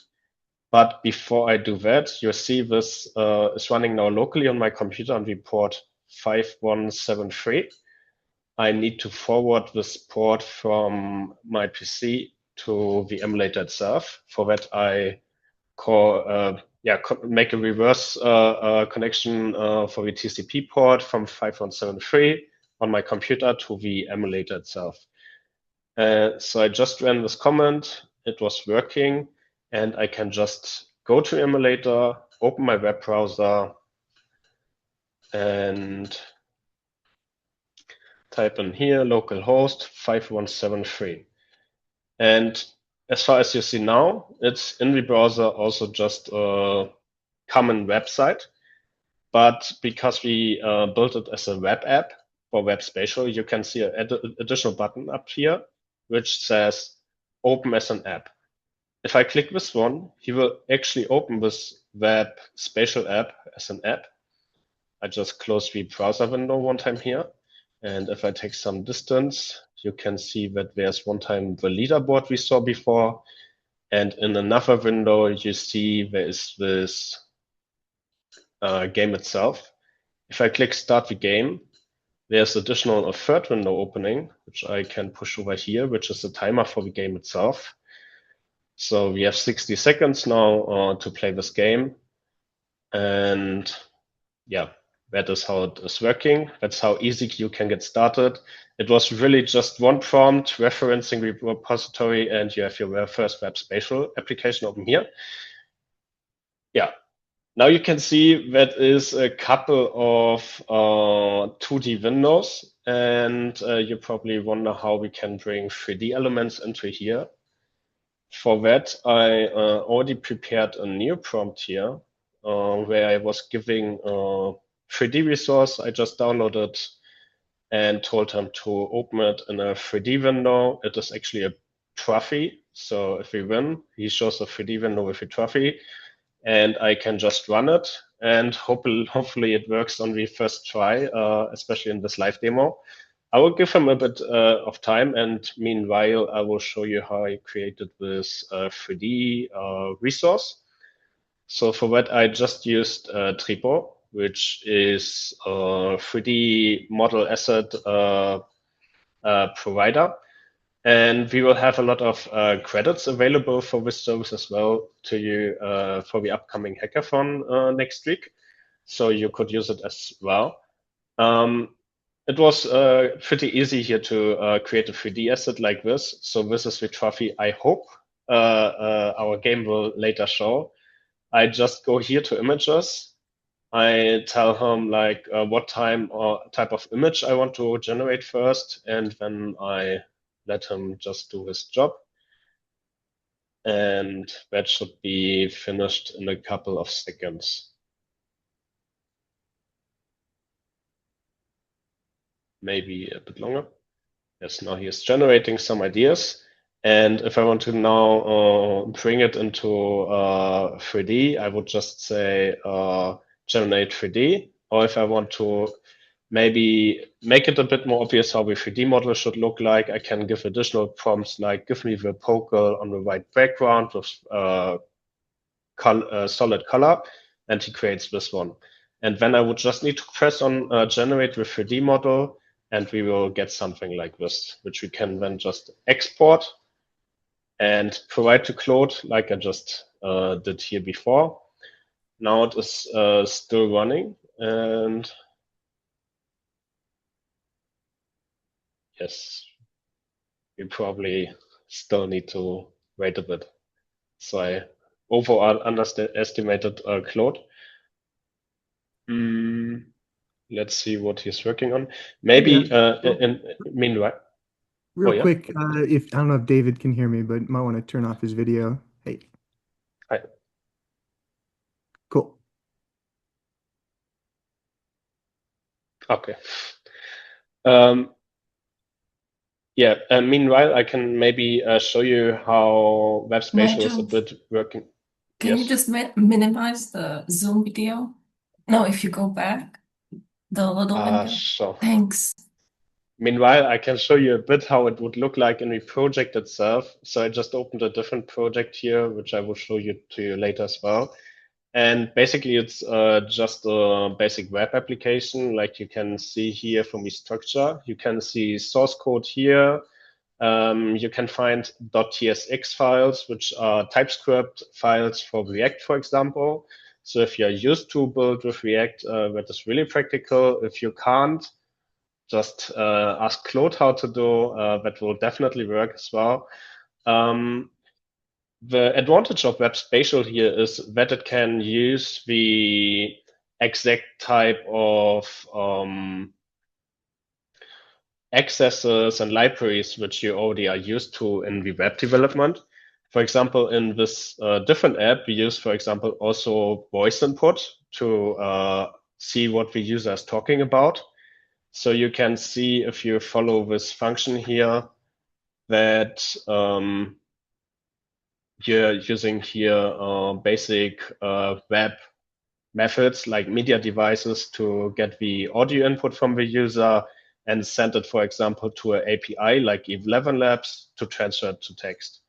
But before I do that, you see this is running now locally on my computer on the port 5173. I need to forward this port from my PC to the emulator itself. For that, I make a reverse connection for the TCP port from 5173 on my computer to the emulator itself. So I just ran this command. It was working, and I can just go to emulator, open my web browser, and type in here localhost 5173. And as far as you see now, it's in the browser also just a common website. But because we built it as a web app for WebSpatial, you can see an additional button up here, which says open as an app. If I click this one, he will actually open this WebSpatial app as an app. I just close the browser window one time here. And if I take some distance, you can see that there's one time the leaderboard we saw before. And in another window, you see there is this game itself. If I click start the game, there's a third window opening, which I can push over here, which is the timer for the game itself. So we have 60 seconds now to play this game. And yeah, that is how it is working. That's how easy you can get started. It was really just one prompt referencing the repository, and you have your first WebSpatial application open here. Yeah. Now you can see that is a couple of 2D windows, and you probably wonder how we can bring 3D elements into here. For that, I already prepared a new prompt here where I was giving a 3D resource I just downloaded and told him to open it in a 3D window. It is actually a trophy. So if we win, he shows a 3D window with a trophy, and I can just run it. And hopefully it works on the first try, especially in this live demo. I will give him a bit of time, and meanwhile, I will show you how I created this 3D resource. So for that, I just used Tripo, which is a 3D model asset provider. And we will have a lot of credits available for this service as well to you for the upcoming hackathon next week. So you could use it as well. It was pretty easy here to create a 3D asset like this. So this is the trophy I hope our game will later show. I just go here to images. I tell him like what time or type of image I want to generate first, and then I let him just do his job. And that should be finished in a couple of seconds. Maybe a bit longer. Yes, now he is generating some ideas. And if I want to now bring it into 3D, I would just say generate 3D. Or if I want to maybe make it a bit more obvious how the 3D model should look like, I can give additional prompts like give me the poker on the white background with solid color, and he creates this one. And then I would just need to press on generate with 3D model, and we will get something like this, which we can then just export and provide to Claude like I just did here before. Now it is still running, and yes, we probably still need to wait a bit. So I overall underestimated Claude. Let's see what he's working on. Maybe meanwhile. Real yeah. quick, if I don't know if David can hear me, but might want to turn off his video. Hey. Hi. Cool. Okay. Yeah, meanwhile, I can maybe show you how WebSpatial is a bit working. Can you just minimize the Zoom video? No, if you go back, the little window. Sure. Thanks. Meanwhile, I can show you a bit how it would look like in the project itself. So I just opened a different project here, which I will show you to you later as well. And basically, it's just a basic web application, like you can see here from the structure. You can see source code here. You can find .tsx files, which are TypeScript files for React, for example. So if you're used to build with React, that is really practical. If you can't, just ask Claude how to do. That will definitely work as well. The advantage of WebSpatial here is that it can use the exact type of accesses and libraries which you already are used to in the web development. For example, in this different app, we use, for example, also voice input to see what the user is talking about. So you can see if you follow this function here that you're using here basic web methods like media devices to get the audio input from the user and send it, for example, to an API like 11 Labs to transfer it to text.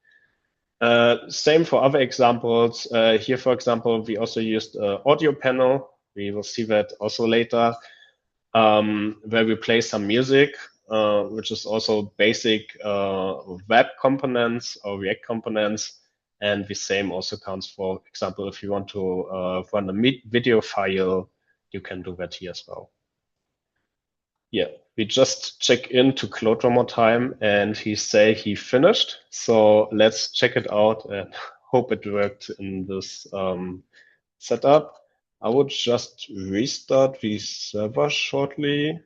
Same for other examples. Here, for example, we also used audio panel. We will see that also later, where we play some music, which is also basic web components or React components. And the same also counts, for example, if you want to run a video file, you can do that here as well. Yeah, we just check into Claude one more time and he say he finished. So let's check it out and hope it worked in this setup. I would just restart the server shortly.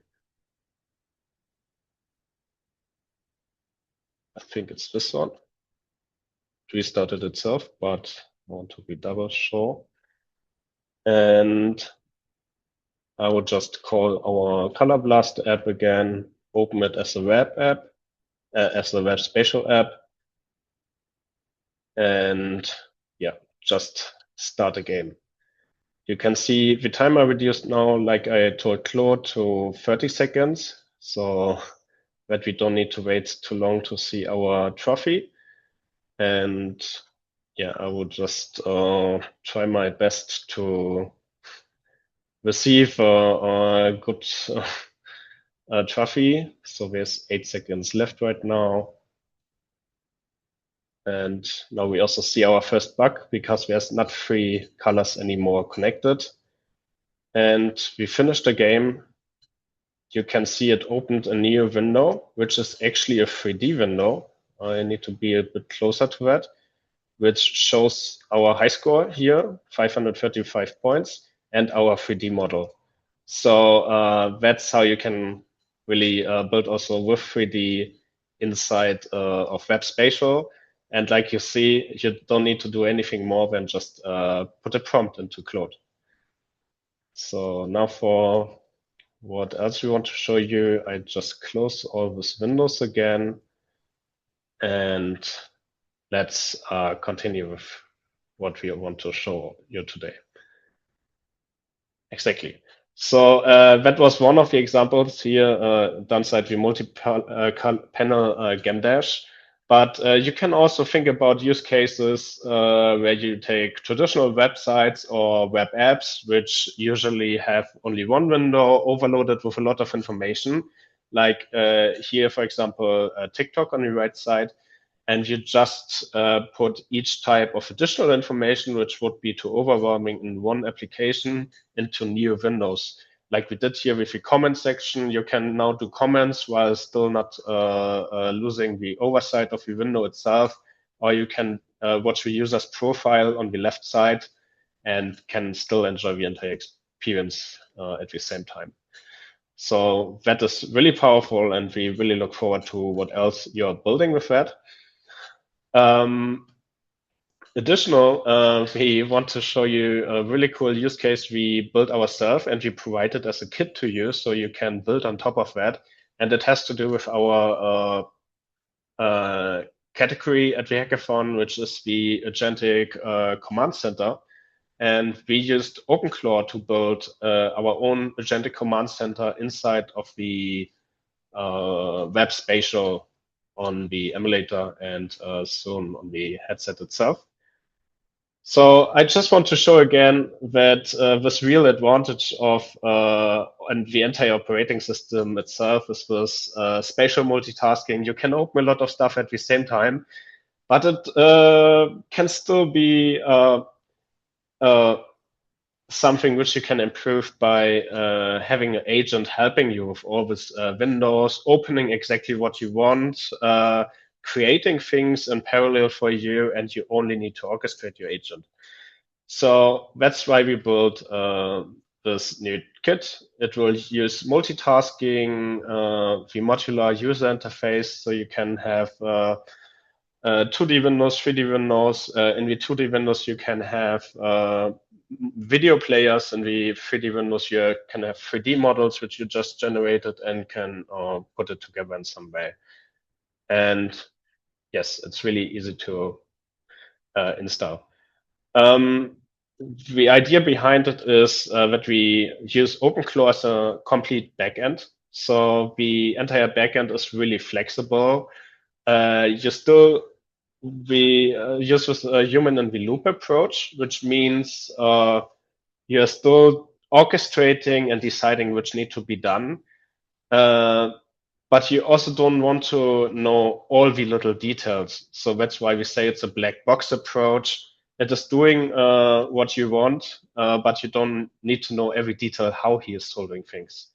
I think it's this one. It restarted itself, but I want to be double sure. And I would just call our Color Blast app again, open it as a web app, as a WebSpatial app. And yeah, just start a game. You can see the timer reduced now, like I told Claude, to 30 seconds. So that we don't need to wait too long to see our trophy. And yeah, I would just try my best to receive a good trophy. So there's 8 seconds left right now. And now we also see our first bug because there's not 3 colors anymore connected. And we finished the game. You can see it opened a new window, which is actually a 3D window. I need to be a bit closer to that, which shows our high score here, 535 points, and our 3D model. So that's how you can really build also with 3D inside of WebSpatial. And like you see, you don't need to do anything more than just put a prompt into Claude. So now for what else we want to show you, I just close all these windows again. And let's continue with what we want to show you today. Exactly. So that was one of the examples here done side the multi-panel game dash. But you can also think about use cases where you take traditional websites or web apps, which usually have only one window overloaded with a lot of information. Like here, for example, TikTok on the right side. and you just put each type of additional information, which would be too overwhelming in one application, into new windows. Like we did here with the comment section, you can now do comments while still not losing the oversight of the window itself, or you can watch the user's profile on the left side and can still enjoy the entire experience at the same time. So that is really powerful, and we really look forward to what else you're building with that. We want to show you a really cool use case we built ourselves, and we provide it as a kit to you, so you can build on top of that. And it has to do with our category at the hackathon, which is the agentic command center. And we used OpenClaw to build our own agentic command center inside of the WebSpatial on the emulator and soon on the headset itself. So I just want to show again that this real advantage of and the entire operating system itself is this spatial multitasking. You can open a lot of stuff at the same time, but it can still be something which you can improve by having an agent helping you with all these windows, opening exactly what you want, creating things in parallel for you, and you only need to orchestrate your agent. So that's why we built this new kit. It will use multitasking, the modular user interface, so you can have 2D windows, 3D windows. In the 2D windows, you can have video players. In the 3D windows, you can have 3D models, which you just generated and can put it together in some way. And yes, it's really easy to install. The idea behind it is that we use OpenClaw as a complete backend. So the entire backend is really flexible. We use this human in the loop approach, which means you're still orchestrating and deciding which need to be done. But you also don't want to know all the little details. So that's why we say it's a black box approach. It is doing what you want, but you don't need to know every detail how he is solving things.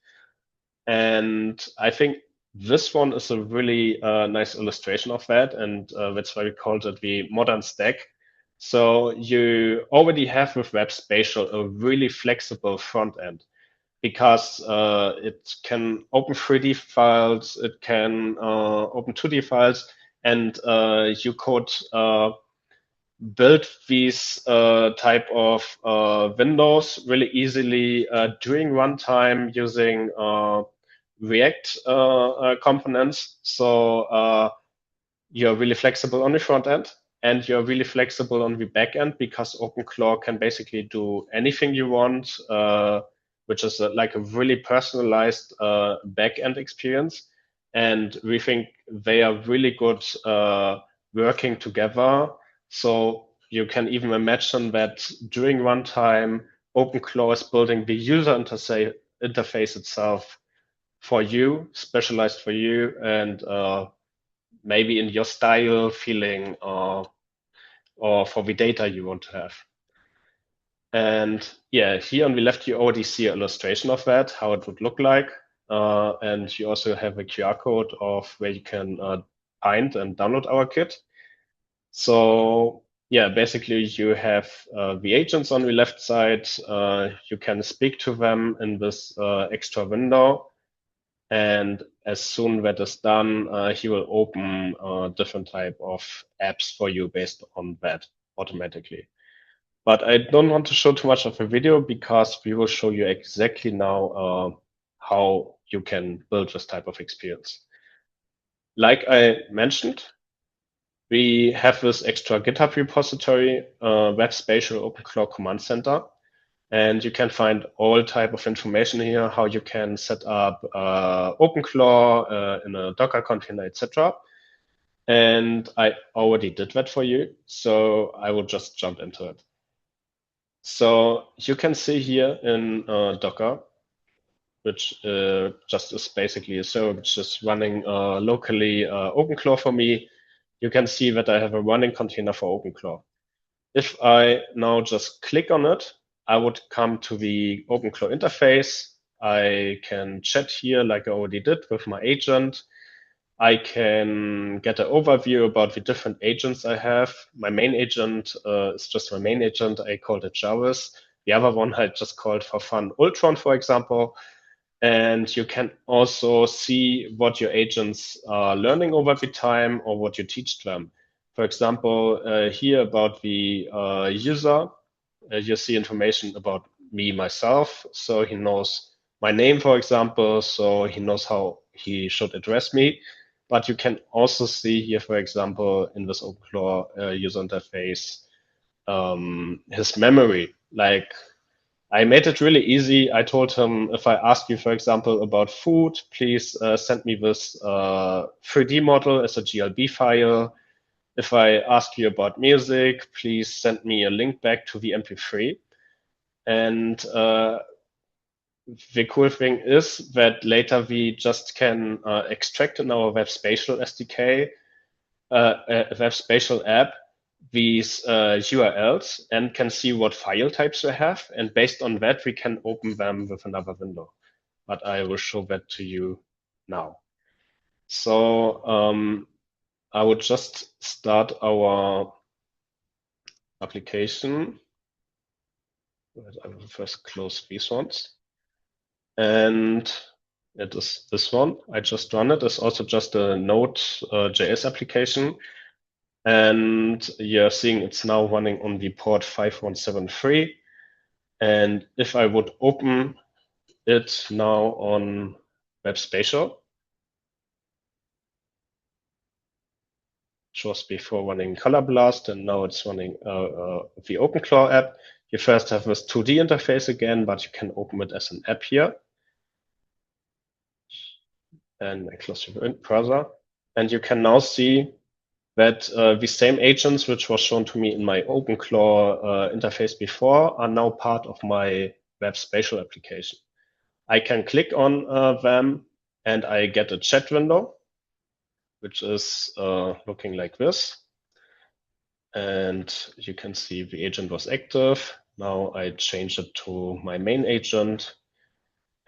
And I think this one is a really nice illustration of that, and that's why we called it the modern stack. So you already have with WebSpatial a really flexible front end, because it can open 3D files, it can open 2D files, and you could build these type of windows really easily during runtime using React components. So you're really flexible on the front end, and you're really flexible on the back end, because OpenClaw can basically do anything you want, which is like a really personalized back end experience. And we think they are really good working together. So you can even imagine that during runtime, OpenClaw is building the user interface itself for you, specialized for you, and maybe in your style, feeling, or for the data you want to have. And yeah, here on the left, you already see an illustration of that, how it would look like. And you also have a QR code of where you can find and download our kit. So yeah, basically you have the agents on the left side. You can speak to them in this extra window. And as soon that is done, he will open different type of apps for you based on that automatically. But I don't want to show too much of a video, because we will show you exactly now how you can build this type of experience. Like I mentioned, we have this extra GitHub repository, WebSpatial OpenClaw Command Center. And you can find all type of information here, how you can set up OpenClaw in a Docker container, etc. And I already did that for you, so I will just jump into it. So you can see here in Docker, which just is basically a server which is running locally OpenClaw for me. you can see that I have a running container for OpenClaw. If I now just click on it, I would come to the OpenClaw interface. I can chat here like I already did with my agent. I can get an overview about the different agents I have. My main agent is just my main agent. I called it Jarvis. The other one I just called for fun Ultron, for example. And you can also see what your agents are learning over the time or what you teach them. For example, here about the user, you see information about me, myself. So he knows my name, for example, so he knows how he should address me. But you can also see here, for example, in this OpenClaw user interface, his memory. Like I made it really easy. I told him if I ask you, for example, about food, please send me this 3D model as a GLB file. If I ask you about music, please send me a link back to the MP3. And the cool thing is that later we just can extract in our WebSpatial SDK, a WebSpatial app, these URLs and can see what file types we have. And based on that, we can open them with another window. But I will show that to you now. So I would just start our application. I will first close these ones. And it is this one. I just run it. It's also just a Node.js application. And you're seeing it's now running on the port 5173. And if I would open it now on WebSpatial, it was before running Color Blast, and now it's running the OpenClaw app. You first have this 2D interface again, but you can open it as an app here. And I close the browser. And you can now see that the same agents which was shown to me in my OpenClaw interface before are now part of my WebSpatial application. I can click on them and I get a chat window, which is looking like this. And you can see the agent was active. Now I change it to my main agent.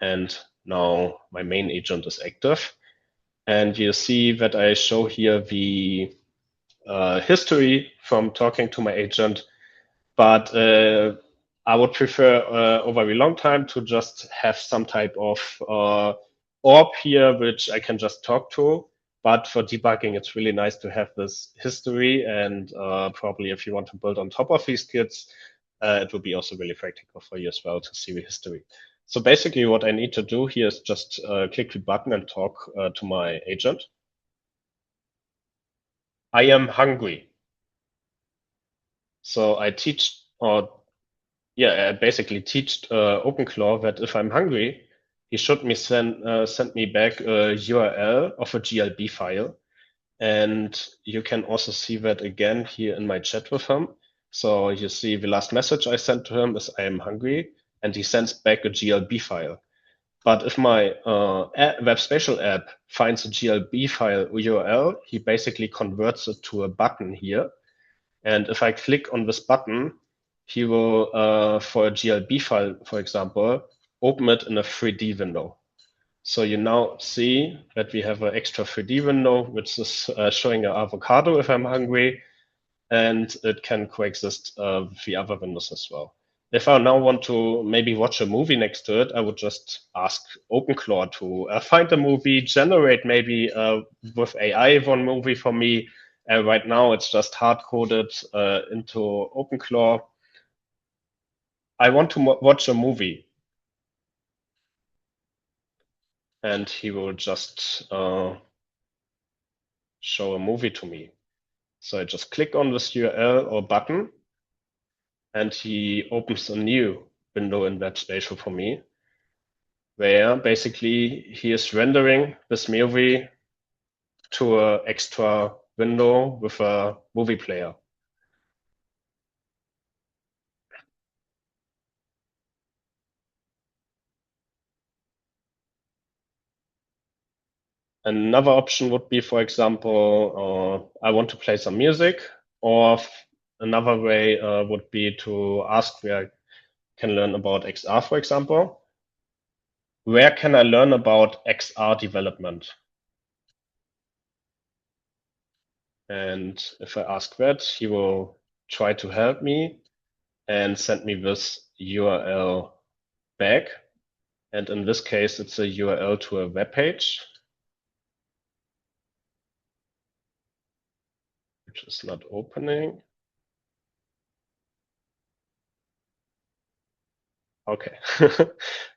And now my main agent is active. And you see that I show here the history from talking to my agent. But I would prefer over a long time to just have some type of orb here, which I can just talk to. But for debugging, it's really nice to have this history. And probably if you want to build on top of these kits, it will be also really practical for you as well to see the history. So basically what I need to do here is just click the button and talk to my agent. I am hungry. So I teach, or I basically teach OpenClaw that if I'm hungry, he should send me back a URL of a GLB file. And you can also see that again here in my chat with him. So you see the last message I sent to him is I am hungry, and he sends back a GLB file. But if my WebSpatial app finds a GLB file URL, he basically converts it to a button here. And if I click on this button, he will, for a GLB file, for example, open it in a 3D window. So you now see that we have an extra 3D window, which is showing an avocado if I'm hungry, and it can coexist with the other windows as well. If I now want to maybe watch a movie next to it, I would just ask OpenClaw to find a movie, generate maybe with AI one movie for me. Right now, it's just hard-coded into OpenClaw. I want to watch a movie. And he will just show a movie to me. So I just click on this URL or button, and he opens a new window in WebSpatial for me, where basically he is rendering this movie to an extra window with a movie player. Another option would be, for example, I want to play some music, or another way would be to ask where I can learn about XR, for example. Where can I learn about XR development? And if I ask that, he will try to help me and send me this URL back. And in this case, it's a URL to a web page, which is not opening. Okay.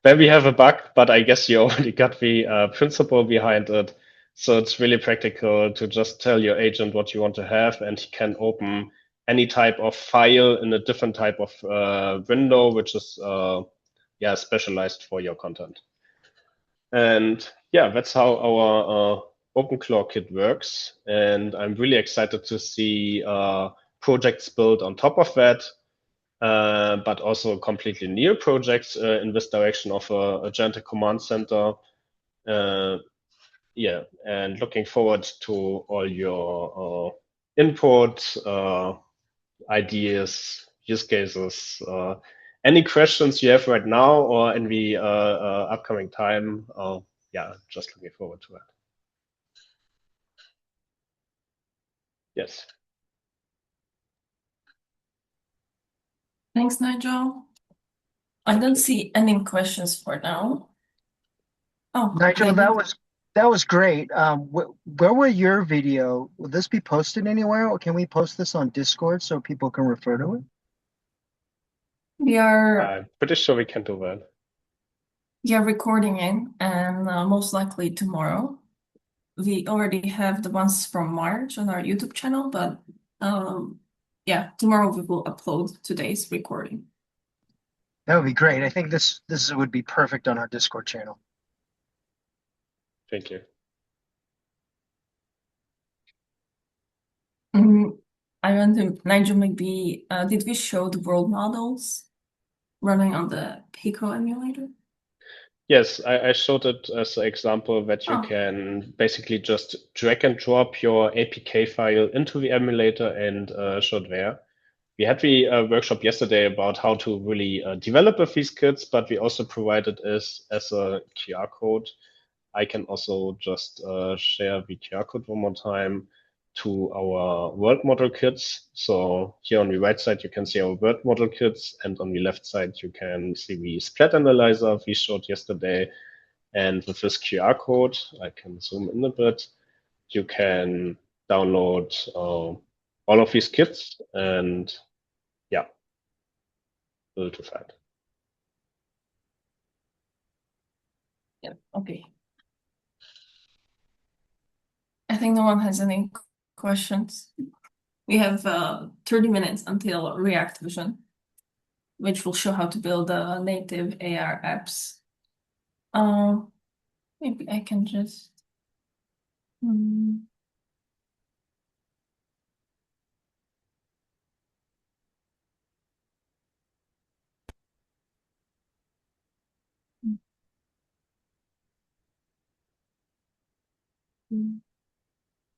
Then we have a bug, but I guess you already got the principle behind it. So it's really practical to just tell your agent what you want to have, and he can open any type of file in a different type of window, which is yeah, specialized for your content. And yeah, that's how our OpenClaw kit works. And I'm really excited to see projects built on top of that, but also completely new projects in this direction of a agentic command center. Yeah, and looking forward to all your input, ideas, use cases, any questions you have right now or in the upcoming time. Yeah, just looking forward to that. Yes. Thanks, Nigel. I don't see any questions for now. Oh, Nigel, maybe. that was great. Where will your video? Will this be posted anywhere, or can we post this on Discord so people can refer to it? We are I'm pretty sure we can do that. recording it, and most likely tomorrow. We already have the ones from March on our YouTube channel, but yeah, tomorrow we will upload today's recording. That would be great. I think this would be perfect on our Discord channel. Thank you. I wonder, Nigel, maybe did we show the world models running on the PICO emulator? Yes, I showed it as an example that you Oh. can basically just drag and drop your APK file into the emulator and show it there. We had the workshop yesterday about how to really develop with these kits, but we also provided as a QR code. I can also just share the QR code one more time to our world model kits. So here on the right side, you can see our world model kits, and on the left side, you can see the splat analyzer we showed yesterday. And with this QR code, I can zoom in a bit, you can download all of these kits and yeah, build with that. Yeah, okay. I think no one has any questions. We have 30 minutes until React Vision, which will show how to build native AR apps. Maybe I can just.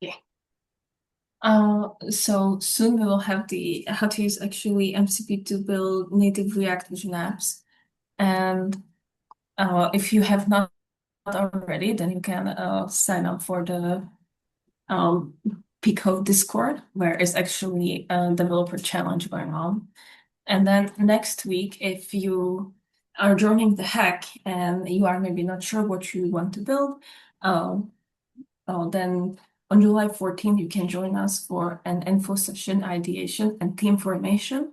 Yeah. So soon we will have the how to use actually MCP to build native React Vision apps. And if you have not already, then you can sign up for the PICO Discord, where is actually a developer challenge going on. And then next week, if you are joining the hack and you are maybe not sure what you want to build, then on July 14th, you can join us for an info session, ideation, and team formation.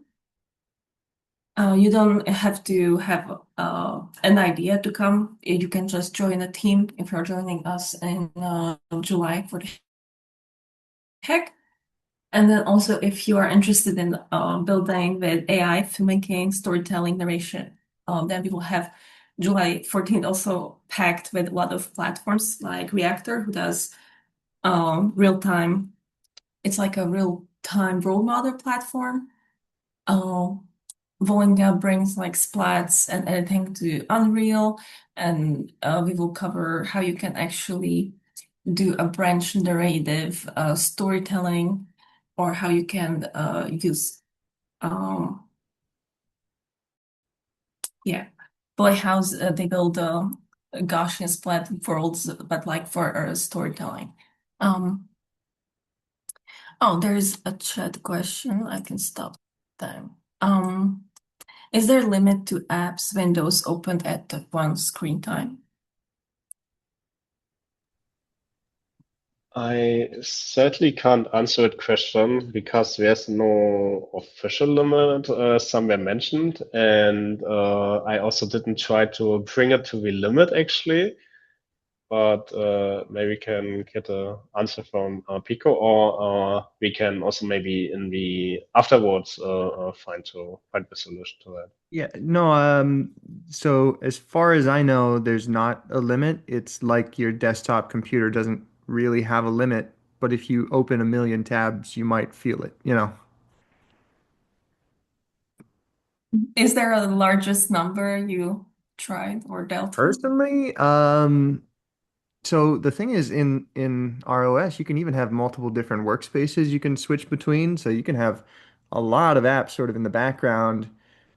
You don't have to have an idea to come. You can just join a team if you're joining us in July for the hack. And then also, if you are interested in building with AI, filmmaking, storytelling, narration, then we will have July 14th also packed with a lot of platforms like Reactor, who does real-time. It's like a real-time role model platform. Volinga brings like splats and editing to Unreal, and we will cover how you can actually do a branch narrative, storytelling, or how you can use um yeah, Playhouse. They build Gaussian splat worlds, but like for storytelling. Um, oh, there's a chat question. I can stop time. Is there a limit to apps windows opened at one screen time? I certainly can't answer that question because there's no official limit somewhere mentioned, and I also didn't try to bring it to the limit actually. But maybe we can get an answer from Pico, or we can also maybe in the afterwards find the solution to that. Yeah, no, so as far as I know, there's not a limit. It's like your desktop computer doesn't really have a limit, but if you open a million tabs, you might feel it, you know. Is there a largest number you tried or dealt with? Personally, so the thing is in ROS, you can even have multiple different workspaces you can switch between. So you can have a lot of apps sort of in the background.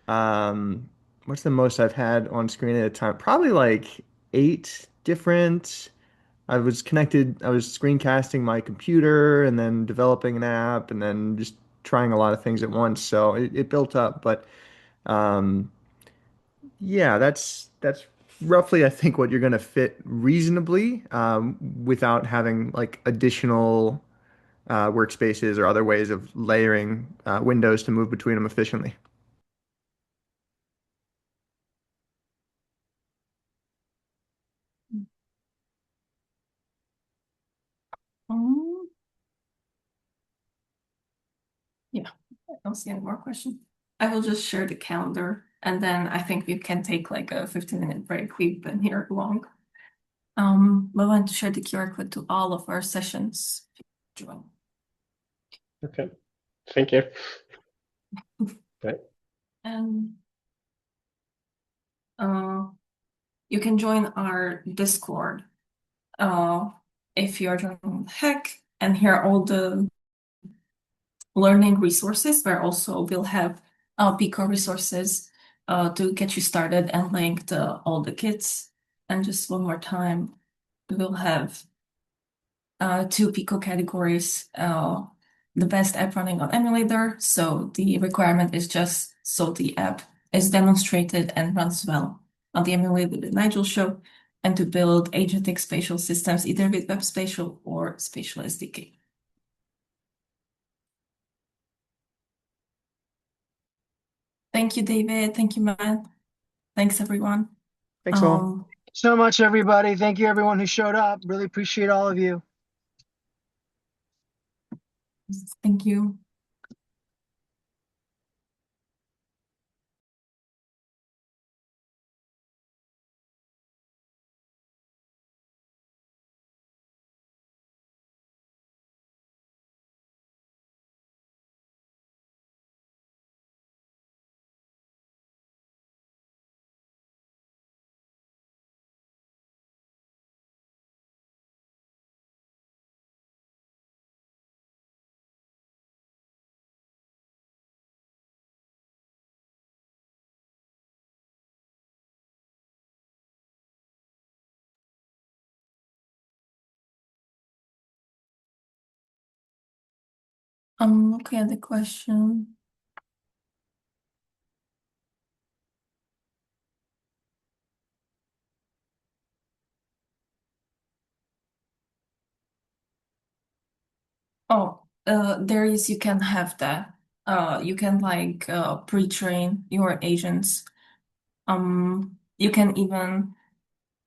Um, what's the most I've had on screen at a time? Probably like eight different. I was screencasting my computer and then developing an app and then just trying a lot of things at once. So it built up. But um, yeah, that's roughly I think what you're going to fit reasonably without having like additional workspaces or other ways of layering windows to move between them efficiently. Um, yeah, I don't see any more questions. I will just share the calendar and then I think we can take like a 15-minute break. We've been here long. We want to share the QR code to all of our sessions. Join. Okay, thank you. Bye. And uh, you can join our Discord uh, if you are joining Hack and here are all the learning resources where also we'll have Pico resources to get you started and link to all the kits. And just one more time, we will have two Pico categories. The best app running on Emulator. So the requirement is just so the app is demonstrated and runs well on the Emulator that Nigel showed, and to build agentic spatial systems either with WebSpatial or Spatial SDK. Thank you, David. Thank you, Matt. Thanks, everyone. Thanks all. So much, everybody. Thank you, everyone who showed up. Really appreciate all of you. Thank you. I'm looking at the question. Oh, there is, you can have that. You can like pre-train your agents. You can even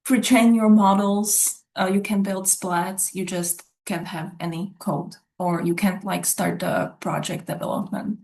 pre-train your models. You can build splats. You just can't have any code, or you can't like start the project development.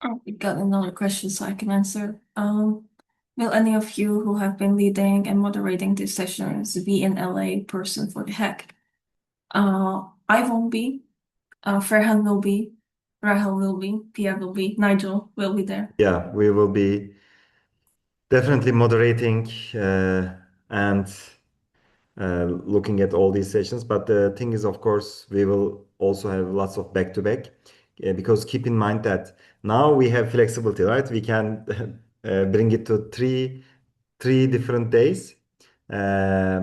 Oh, we got another question so I can answer. Will any of you who have been leading and moderating these sessions be in LA person for the hack? I won't be. Ferhan will be. Rahel will be. Pia will be. Nigel will be there. Yeah, we will be definitely moderating and looking at all these sessions. But the thing is, of course, we will also have lots of back-to-back because keep in mind that now we have flexibility, right? We can bring it to three different days. Uh,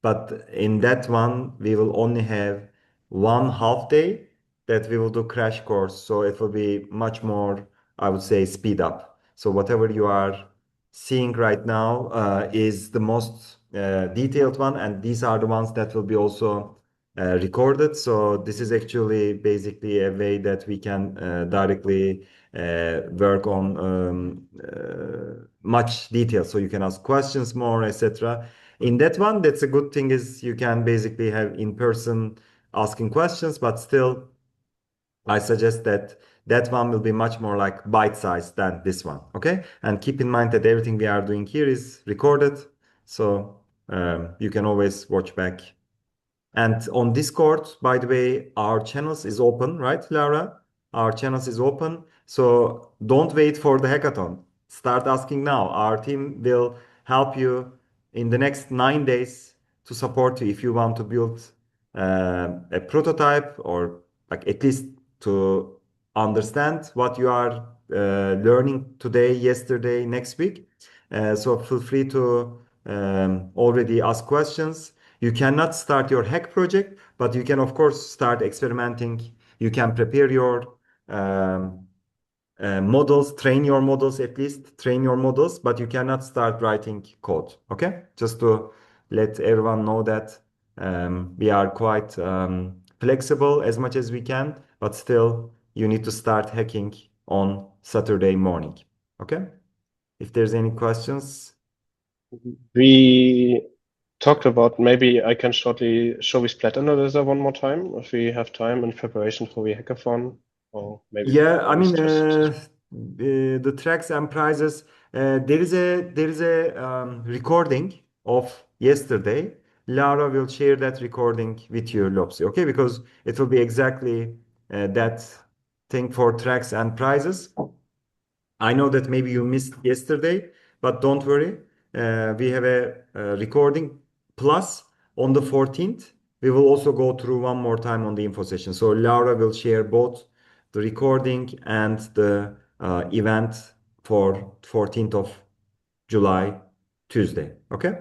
but in that one, we will only have one half day that we will do crash course. So it will be much more, I would say, speed up. So whatever you are seeing right now is the most detailed one, and these are the ones that will be also recorded. So this is actually basically a way that we can directly work on much detail. So you can ask questions more, etc. In that one, that's a good thing is you can basically have in person asking questions, but still I suggest that that one will be much more like bite-sized than this one. Okay. And keep in mind that everything we are doing here is recorded. So you can always watch back. And on Discord, by the way, our channels is open, right, Laura? Our channels is open. So don't wait for the hackathon. Start asking now. Our team will help you in the next 9 days to support you if you want to build a prototype or like at least to understand what you are learning today, yesterday, next week. So feel free to already ask questions. You cannot start your hack project, but you can, of course, start experimenting. You can prepare your um, models, train your models at least, train your models, but you cannot start writing code. Okay? Just to let everyone know that we are quite flexible as much as we can, but still you need to start hacking on Saturday morning. Okay? If there's any questions. We talked about maybe I can shortly show we splat analyzer one more time if we have time in preparation for the hackathon, or maybe Yeah, I it's mean, just the tracks and prizes. There is a recording of yesterday. Laura will share that recording with you, Lopsy. Okay, because it will be exactly that thing for tracks and prizes. I know that maybe you missed yesterday, but don't worry. We have a recording. Plus, on the 14th, we will also go through one more time on the info session. So Laura will share both the recording and the event for 14th of July, Tuesday. Okay?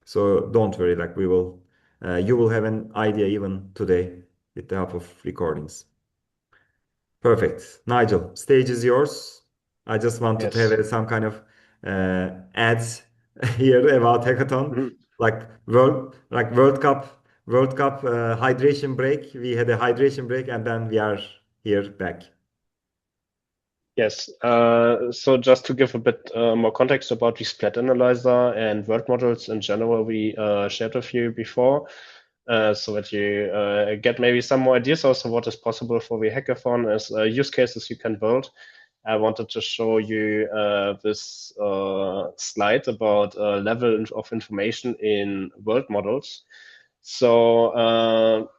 So don't worry, like you will have an idea even today with the help of recordings. Perfect. Nigel, stage is yours. I just wanted to yes. have some kind of ads here about hackathon, Mhm. like World Cup hydration break. We had a hydration break, and then we are here back. Yes. So just to give a bit more context about the splat analyzer and world models in general, we shared with you before, so that you get maybe some more ideas also what is possible for the hackathon as use cases you can build. I wanted to show you this slide about level of information in world models. So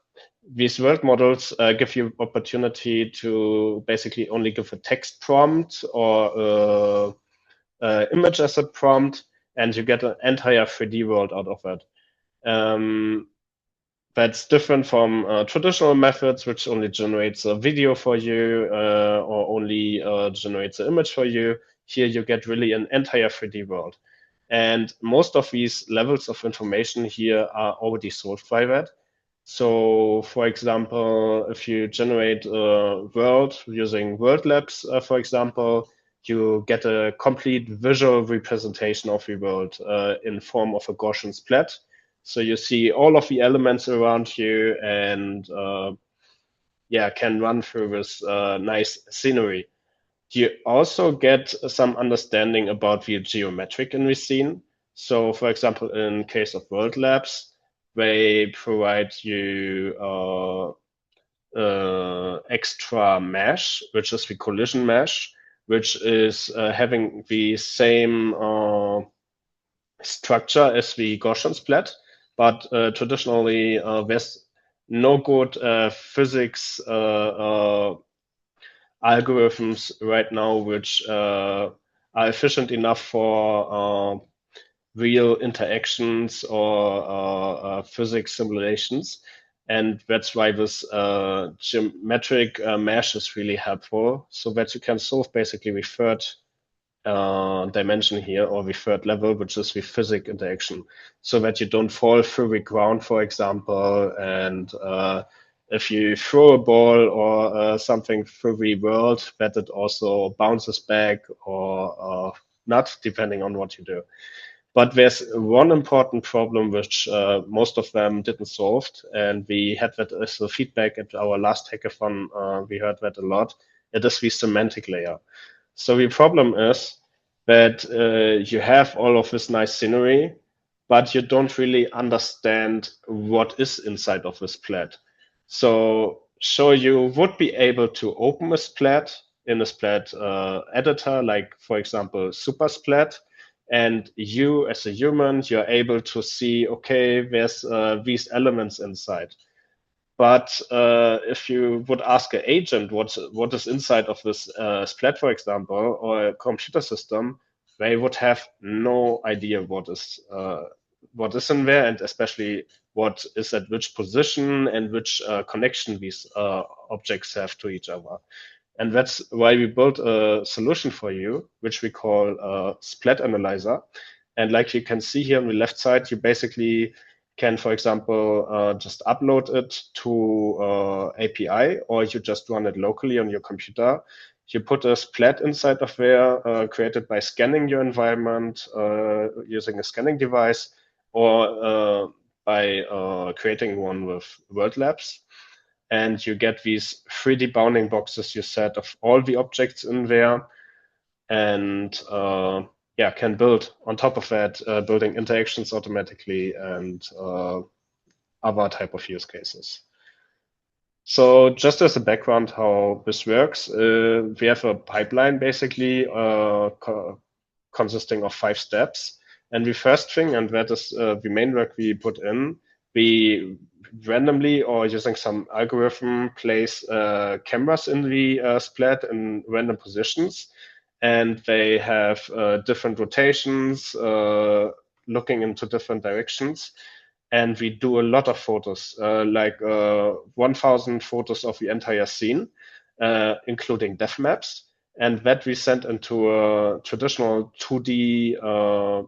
these world models give you opportunity to basically only give a text prompt or image as a prompt, and you get an entire 3D world out of it. That's different from traditional methods, which only generates a video for you or only generates an image for you. Here you get really an entire 3D world. And most of these levels of information here are already solved by that. So, for example, if you generate a world using World Labs, for example, you get a complete visual representation of the world in form of a Gaussian splat. So you see all of the elements around you and yeah, can run through this nice scenery. You also get some understanding about the geometric in the scene. So, for example, in case of World Labs, they provide you extra mesh, which is the collision mesh, which is having the same structure as the Gaussian splat, but traditionally there's no good physics algorithms right now which are efficient enough for real interactions or physics simulations. And that's why this geometric mesh is really helpful, so that you can solve basically the third dimension here, or the third level, which is the physics interaction, so that you don't fall through the ground, for example, and if you throw a ball or something through the world, that it also bounces back or not, depending on what you do. But there's one important problem which most of them didn't solve, and we had that as a feedback at our last hackathon. We heard that a lot. It is the semantic layer. So the problem is that you have all of this nice scenery, but you don't really understand what is inside of this splat. So you would be able to open a splat in a splat editor, like for example, Supersplat, and you as a human, you're able to see, okay, there's these elements inside. But if you would ask an agent what is inside of this splat, for example, or a computer system, they would have no idea what is in there, and especially what is at which position and which connection these objects have to each other. And that's why we built a solution for you, which we call a splat analyzer. And like you can see here on the left side, you basically can, for example, just upload it to API, or you just run it locally on your computer. You put a splat inside of there, created by scanning your environment using a scanning device, or by creating one with World Labs. And you get these 3D bounding boxes you set of all the objects in there, and yeah, can build on top of that, building interactions automatically and other type of use cases. So just as a background how this works, we have a pipeline basically consisting of 5 steps. And the first thing, and that is the main work we put in, we randomly or using some algorithm place cameras in the splat in random positions. And they have different rotations, looking into different directions. And we do a lot of photos, like 1,000 photos of the entire scene, including depth maps. And that we send into a traditional 2D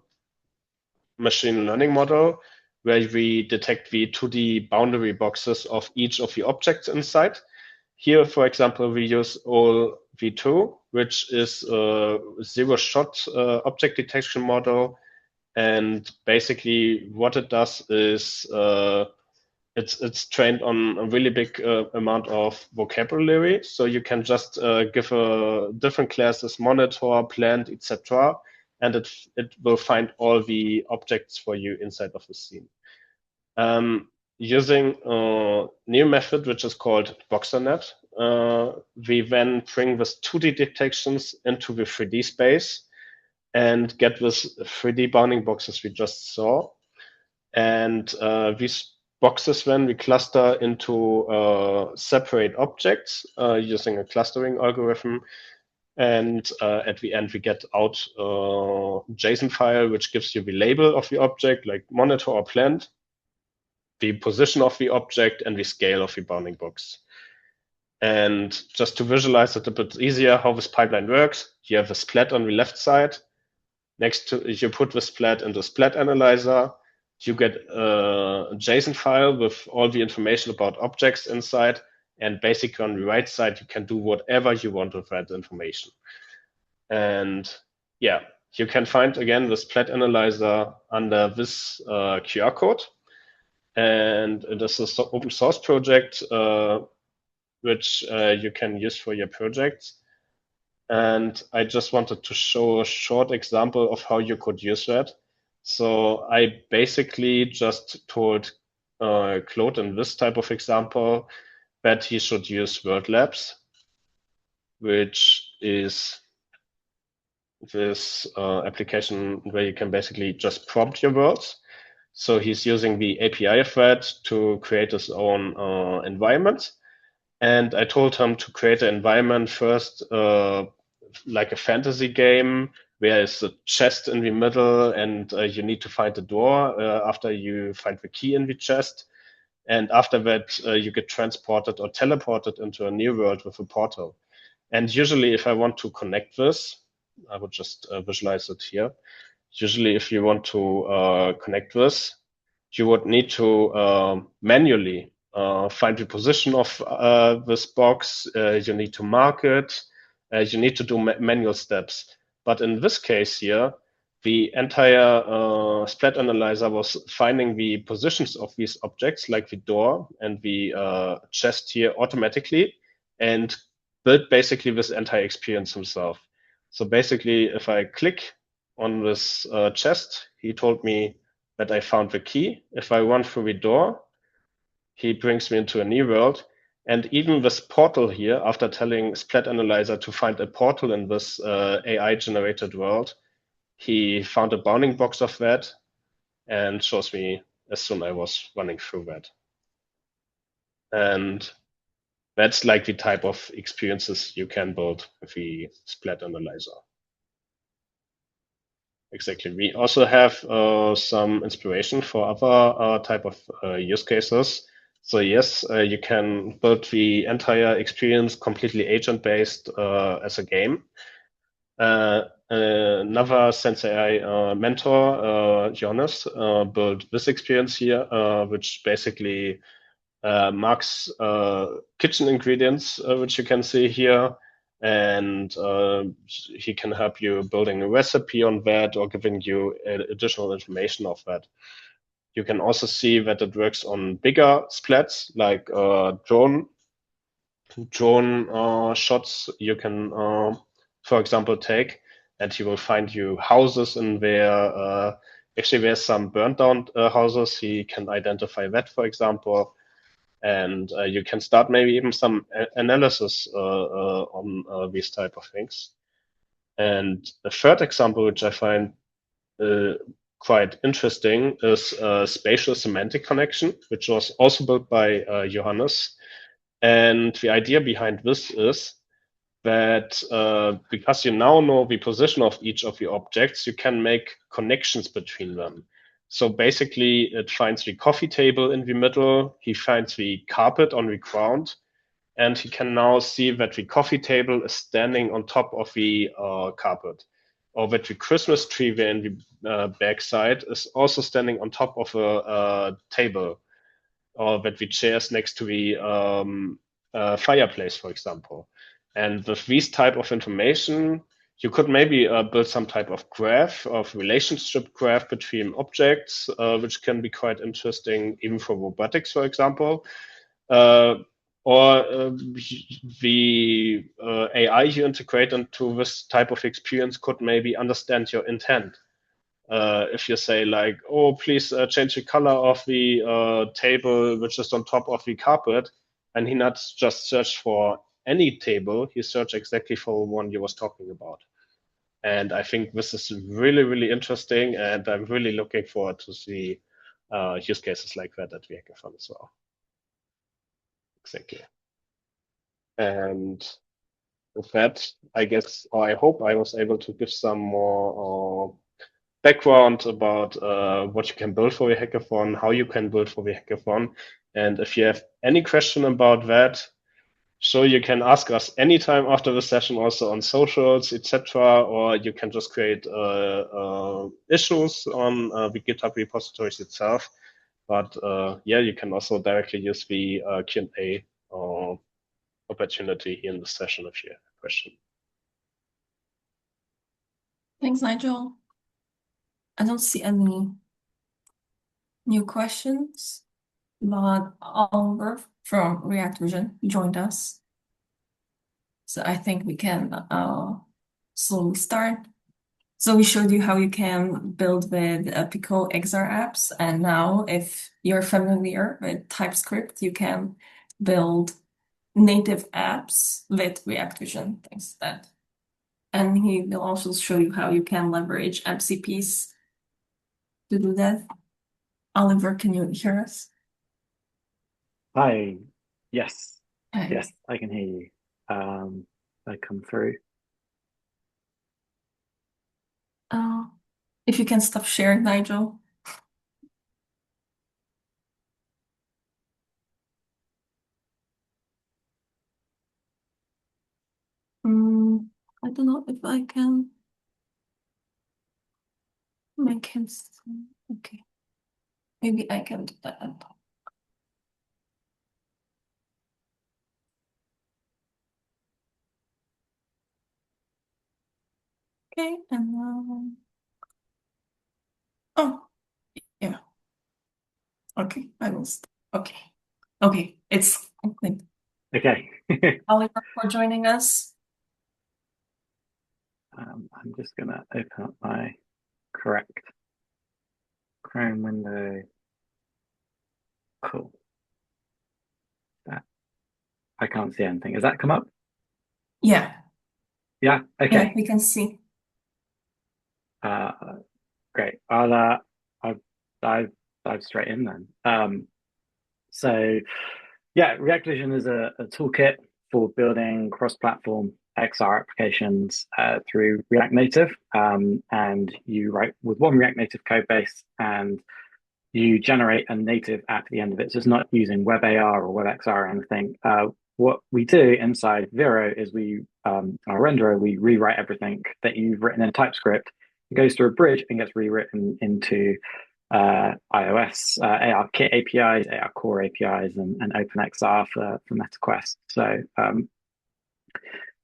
machine learning model, where we detect the 2D boundary boxes of each of the objects inside. Here, for example, we use OLV2, which is a zero-shot object detection model. And basically what it does is it's trained on a really big amount of vocabulary. So you can just give different classes, monitor, plant, etc., and it will find all the objects for you inside of the scene. Using a new method, which is called VoxerNet, we then bring this 2D detections into the 3D space and get this 3D bounding boxes we just saw. And these boxes then we cluster into separate objects using a clustering algorithm. And at the end, we get out a JSON file, which gives you the label of the object, like monitor or plant, the position of the object, and the scale of the bounding box. And just to visualize it a bit easier, how this pipeline works, you have a splat on the left side. Next to, you put the splat into Splat Analyzer. You get a JSON file with all the information about objects inside. And basically on the right side, you can do whatever you want with that information. And yeah, you can find, again, the Splat Analyzer under this QR code. And it is an open source project, which you can use for your projects. And I just wanted to show a short example of how you could use that. So I basically just told Claude in this type of example that he should use Word Labs, which is this application where you can basically just prompt your words. So he's using the API of that to create his own environment. And I told him to create an environment first, like a fantasy game, where there's a chest in the middle, and you need to find the door after you find the key in the chest. And after that, you get transported or teleported into a new world with a portal. And usually, if I want to connect this, I would just visualize it here. Usually, if you want to connect this, you would need to manually find the position of this box. You need to mark it. You need to do manual steps. But in this case here, the entire splat analyzer was finding the positions of these objects, like the door and the chest here, automatically, and built basically this entire experience himself. So basically, if I click on this chest, he told me that I found the key. If I run through the door, he brings me into a new world. And even this portal here, after telling Splat Analyzer to find a portal in this AI generated world, he found a bounding box of that and shows me as soon as I was running through that. And that's like the type of experiences you can build with the Splat Analyzer. Exactly. We also have some inspiration for other type of use cases. So yes, you can build the entire experience completely agent-based as a game. Another SenseAI mentor, Jonas, built this experience here, which basically marks kitchen ingredients, which you can see here. And he can help you building a recipe on that or giving you additional information of that. You can also see that it works on bigger splats, like drone shots you can, for example, take, and he will find you houses in there. Actually, there's some burnt down houses. He can identify that, for example. And you can start maybe even some analysis on these type of things. And the third example, which I find quite interesting, is spatial semantic connection, which was also built by Johannes. And the idea behind this is that because you now know the position of each of the objects, you can make connections between them. So basically, it finds the coffee table in the middle, he finds the carpet on the ground, and he can now see that the coffee table is standing on top of the carpet, or that the Christmas tree there in the backside is also standing on top of a table, or that the chairs next to the fireplace, for example. And with these type of information, you could maybe build some type of graph, of relationship graph between objects, which can be quite interesting, even for robotics, for example. Or the AI you integrate into this type of experience could maybe understand your intent. If you say like, oh, please change the color of the table which is on top of the carpet, and he not just search for any table, he search exactly for one you was talking about. And I think this is really, really interesting, and I'm really looking forward to see use cases like that at the hackathon as well. Exactly. And with that, I guess, or I hope I was able to give some more background about what you can build for the hackathon, how you can build for the hackathon. And if you have any question about that, so you can ask us anytime after the session, also on socials, etc., or you can just create issues on the GitHub repositories itself. But yeah, you can also directly use the Q&A opportunity here in the session if you have a question. Thanks, Nigel. I don't see any new questions, but Oliver from React Vision joined us. So I think we can slowly start. So we showed you how you can build with PICO XR apps. And now if you're familiar with TypeScript, you can build native apps with React Vision, things like that. And he will also show you how you can leverage MCPs to do that. Oliver, can you hear us? Hi. Yes. Hi. Yes, I can hear you. I come through. If you can stop sharing, Nigel. I don't know if I can make him. Okay. Maybe I can do that. Okay, and oh, yeah. Okay, I will. Okay, okay, it's complete. Okay. Oliver for joining us. I'm just gonna open up my correct Chrome window. Cool. That I can't see anything. Has that come up? Yeah. Yeah. Okay. Yeah, we can see. Great. I'll dive straight in then. So yeah, React Vision is a toolkit for building cross-platform XR applications through React Native. And you write with one React Native code base and you generate a native app at the end of it. So it's not using WebAR or WebXR or anything. What we do inside Vero is our renderer, we rewrite everything that you've written in TypeScript. It goes through a bridge and gets rewritten into iOS, ARKit APIs, AR Core APIs, and OpenXR for MetaQuest. So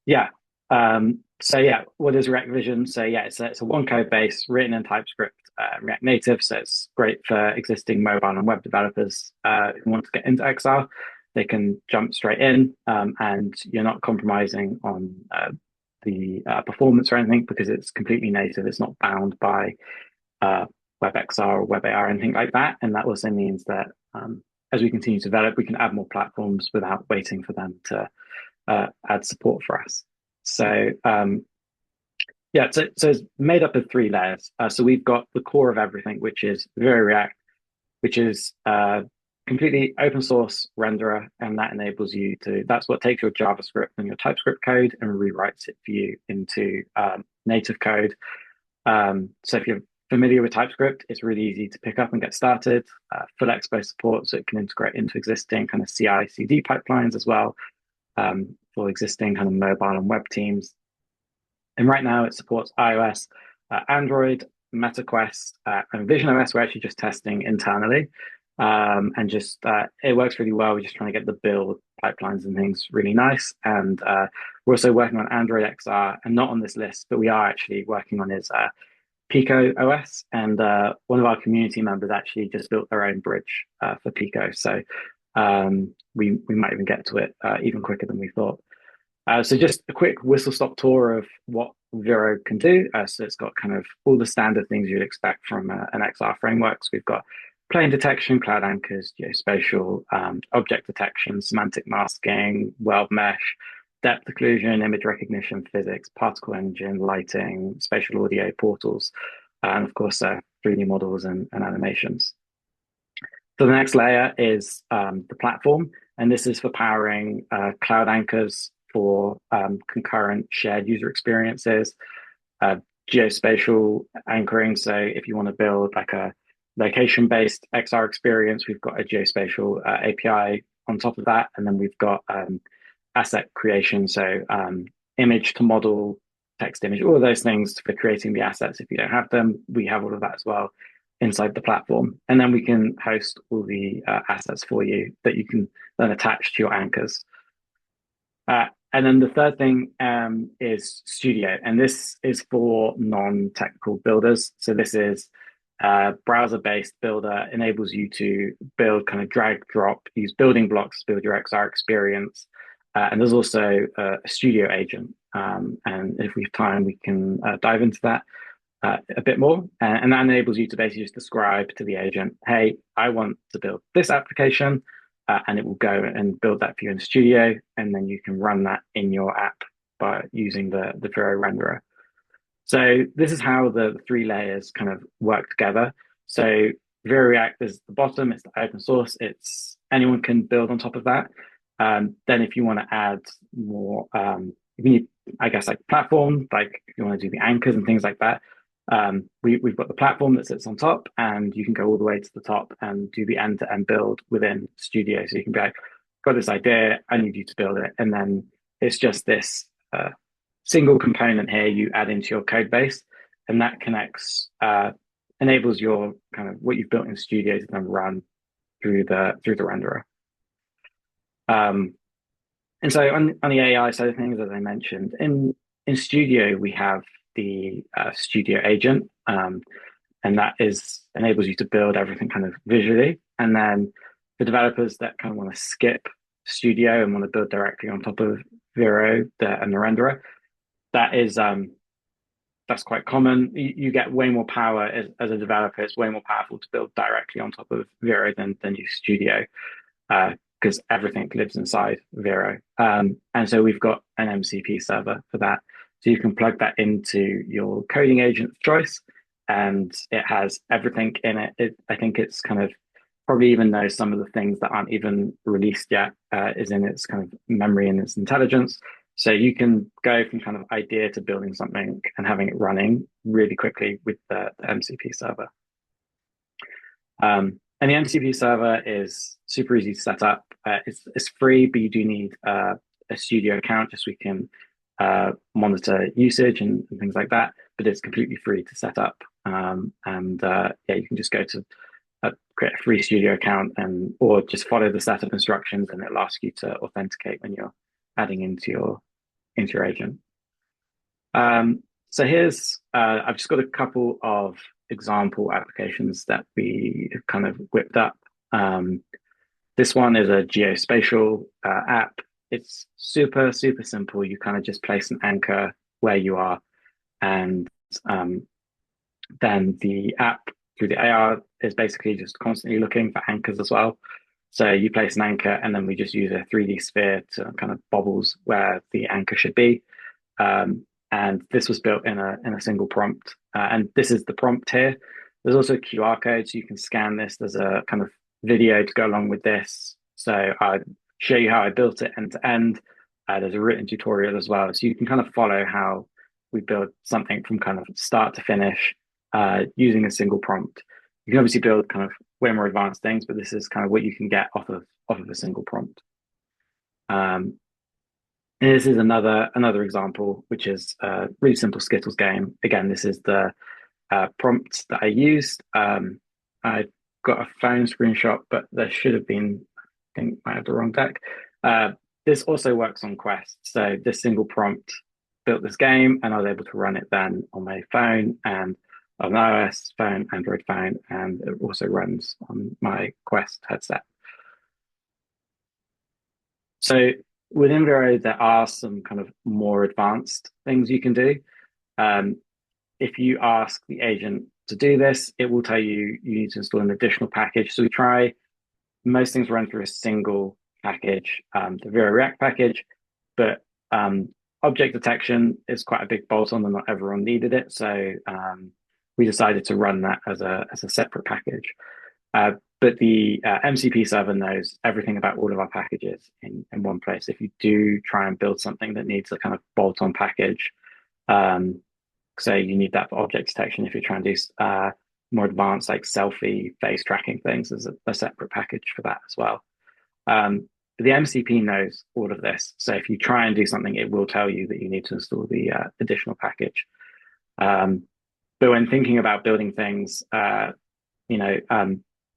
yeah, what is React Vision? So yeah, it's a one code base written in TypeScript, React Native. So it's great for existing mobile and web developers who want to get into XR. They can jump straight in, and you're not compromising on the performance or anything because it's completely native. It's not bound by WebXR or WebAR, anything like that. And that also means that as we continue to develop, we can add more platforms without waiting for them to add support for us. So so it's made up of three layers. So we've got the core of everything, which is Vero React, which is completely open source renderer, and that enables you to. That's what takes your JavaScript and your TypeScript code and rewrites it for you into native code. So if you're familiar with TypeScript, it's really easy to pick up and get started. Full Expo support, so it can integrate into existing kind of CI/CD pipelines as well for existing kind of mobile and web teams. And right now it supports iOS, Android, MetaQuest, and VisionOS. We're actually just testing internally. And just it works really well. We're just trying to get the build pipelines and things really nice. And we're also working on Android XR, and not on this list, but we are actually working on his PICO OS. And one of our community members actually just built their own bridge for PICO. So we might even get to it even quicker than we thought. So just a quick whistle-stop tour of what Vero can do. So it's got kind of all the standard things you'd expect from an XR framework. So we've got plane detection, cloud anchors, geospatial, object detection, semantic masking, world mesh, depth occlusion, image recognition, physics, particle engine, lighting, spatial audio, portals, and of course 3D models and animations. So the next layer is the platform, and this is for powering cloud anchors for concurrent shared user experiences, geospatial anchoring. So if you want to build like a location-based XR experience, we've got a geospatial API on top of that. And then we've got asset creation. So image to model, text image, all of those things for creating the assets. If you don't have them, we have all of that as well inside the platform. And then we can host all the assets for you that you can then attach to your anchors. And then the third thing is Studio, and this is for non-technical builders. So this is a browser-based builder, enables you to build kind of drag, drop, use building blocks to build your XR experience. And there's also a Studio agent. And if we have time, we can dive into that a bit more. And that enables you to basically just describe to the agent, hey, I want to build this application. and it will go and build that for you in Studio, and then you can run that in your app by using the Vero renderer. So this is how the three layers kind of work together. So Vero React is the bottom, it's the open source, it's anyone can build on top of that. Then if you want to add more, you need, I guess, like platform, like if you want to do the anchors and things like that, we've got the platform that sits on top, and you can go all the way to the top and do the end-to-end build within Studio. So you can be like, got this idea, I need you to build it. And then it's just this single component here you add into your code base, and that connects, enables your kind of what you've built in Studio to then run through the renderer. And so on the AI side of things, as I mentioned, in Studio we have the Studio agent, and that enables you to build everything kind of visually. And then for developers that kind of want to skip Studio and want to build directly on top of Vero and the renderer, that's quite common. You get way more power as a developer. It's way more powerful to build directly on top of Vero than use Studio, because everything lives inside Vero. And so we've got an MCP server for that. So you can plug that into your coding agent of choice, and it has everything in it. I think it's kind of probably even knows some of the things that aren't even released yet, is in its kind of memory and its intelligence. So you can go from kind of idea to building something and having it running really quickly with the MCP server. And the MCP server is super easy to set up. It's free, but you do need a Studio account just so we can monitor usage and things like that. But it's completely free to set up. Yeah, you can just go to create a free Studio account, or just follow the setup instructions, and it'll ask you to authenticate when you're adding into your agent. So here's I've just got a couple of example applications that we have kind of whipped up. This one is a geospatial app. It's super simple. You kind of just place an anchor where you are, and then the app through the AR is basically just constantly looking for anchors as well. So you place an anchor, and then we just use a 3D sphere to kind of bobbles where the anchor should be. And this was built in a single prompt. And this is the prompt here. There's also a QR code, so you can scan this. There's a kind of video to go along with this. So I'll show you how I built it end to end. There's a written tutorial as well. So you can kind of follow how we build something from kind of start to finish using a single prompt. You can obviously build kind of way more advanced things, but this is kind of what you can get off of a single prompt. And this is another example, which is a really simple Skittles game. Again, this is the prompt that I used. I got a phone screenshot, but there should have been, I think I have the wrong deck. This also works on Quest. So this single prompt built this game, and I was able to run it then on my phone and on an iOS phone, Android phone, and it also runs on my Quest headset. So within Vero, there are some kind of more advanced things you can do. If you ask the agent to do this, it will tell you you need to install an additional package. So we try, most things run through a single package, the Vero React package, but object detection is quite a big bolt-on, and not everyone needed it. So we decided to run that as a separate package. But the MCP server knows everything about all of our packages in one place. If you do try and build something that needs a kind of bolt-on package, say you need that for object detection, if you're trying to do more advanced like selfie face tracking things, there's a separate package for that as well. The MCP knows all of this. So if you try and do something, it will tell you that you need to install the additional package. But when thinking about building things,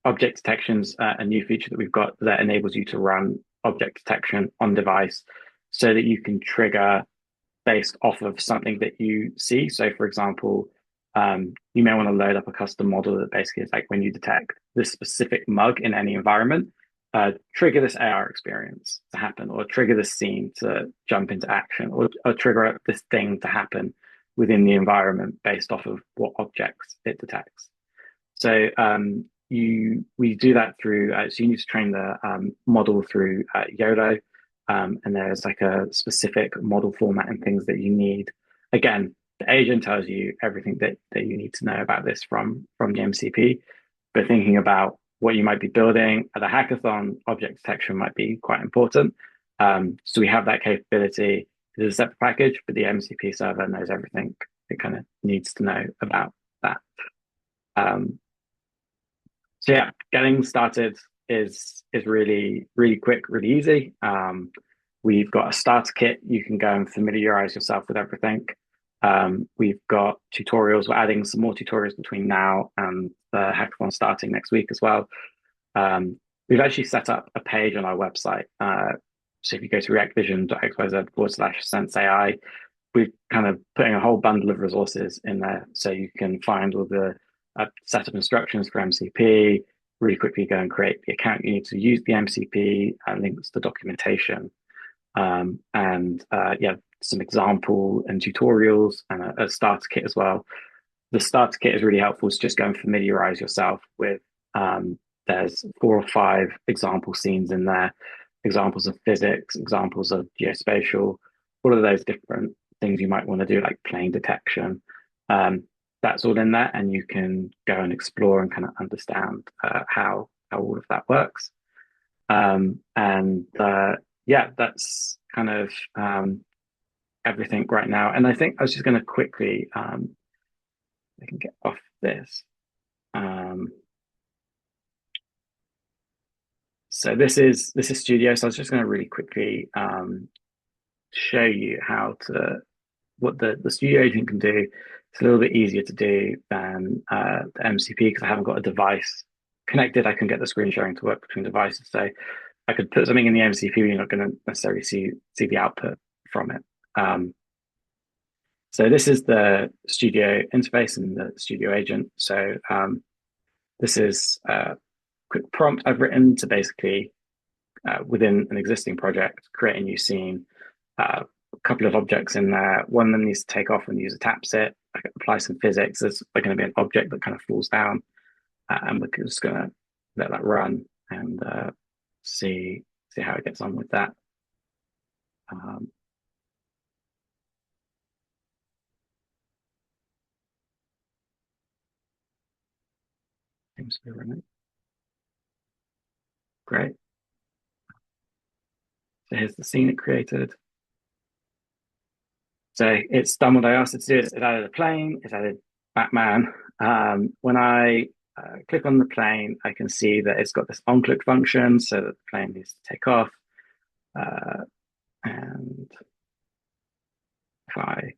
object detection's a new feature that we've got that enables you to run object detection on device so that you can trigger based off of something that you see. So for example, you may want to load up a custom model that basically is like, when you detect this specific mug in any environment, trigger this AR experience to happen, or trigger this scene to jump into action, or trigger this thing to happen within the environment based off of what objects it detects. So we do that through, so you need to train the model through YOLO, and there's like a specific model format and things that you need. Again, the agent tells you everything that you need to know about this from the MCP, but thinking about what you might be building at a hackathon, object detection might be quite important. So we have that capability. It is a separate package, but the MCP server knows everything it kind of needs to know about that. So yeah, getting started is really quick, really easy. We've got a starter kit. You can go and familiarize yourself with everything. We've got tutorials. We're adding some more tutorials between now and the hackathon starting next week as well. We've actually set up a page on our website. So if you go to reactvision.xyz/sense.ai, we're kind of putting a whole bundle of resources in there, so you can find all the setup instructions for MCP, really quickly go and create the account you need to use the MCP, and links to documentation, and yeah, some example and tutorials, and a starter kit as well. The starter kit is really helpful to just go and familiarize yourself with. There's 4 or 5 example scenes in there, examples of physics, examples of geospatial, all of those different things you might want to do, like plane detection. That's all in there, and you can go and explore and kind of understand how all of that works. Yeah, that's kind of everything right now. And I think I was just going to quickly, I can get off this. So this is Studio. So I was just going to really quickly show you what the Studio agent can do. It's a little bit easier to do than the MCP because I haven't got a device connected. I can get the screen sharing to work between devices. So I could put something in the MCP, but you're not going to necessarily see the output from it. So this is the Studio interface and the Studio agent. So this is a quick prompt I've written to basically, within an existing project, create a new scene. A couple of objects in there. One of them needs to take off when the user taps it. I can apply some physics. There's going to be an object that kind of falls down, and we're just going to let that run and see how it gets on with that. Seems to be running. Great. So here's the scene it created. So it's done what I asked it to do. It added a plane, it added Batman. When I click on the plane, I can see that it's got this on-click function so that the plane needs to take off. And if I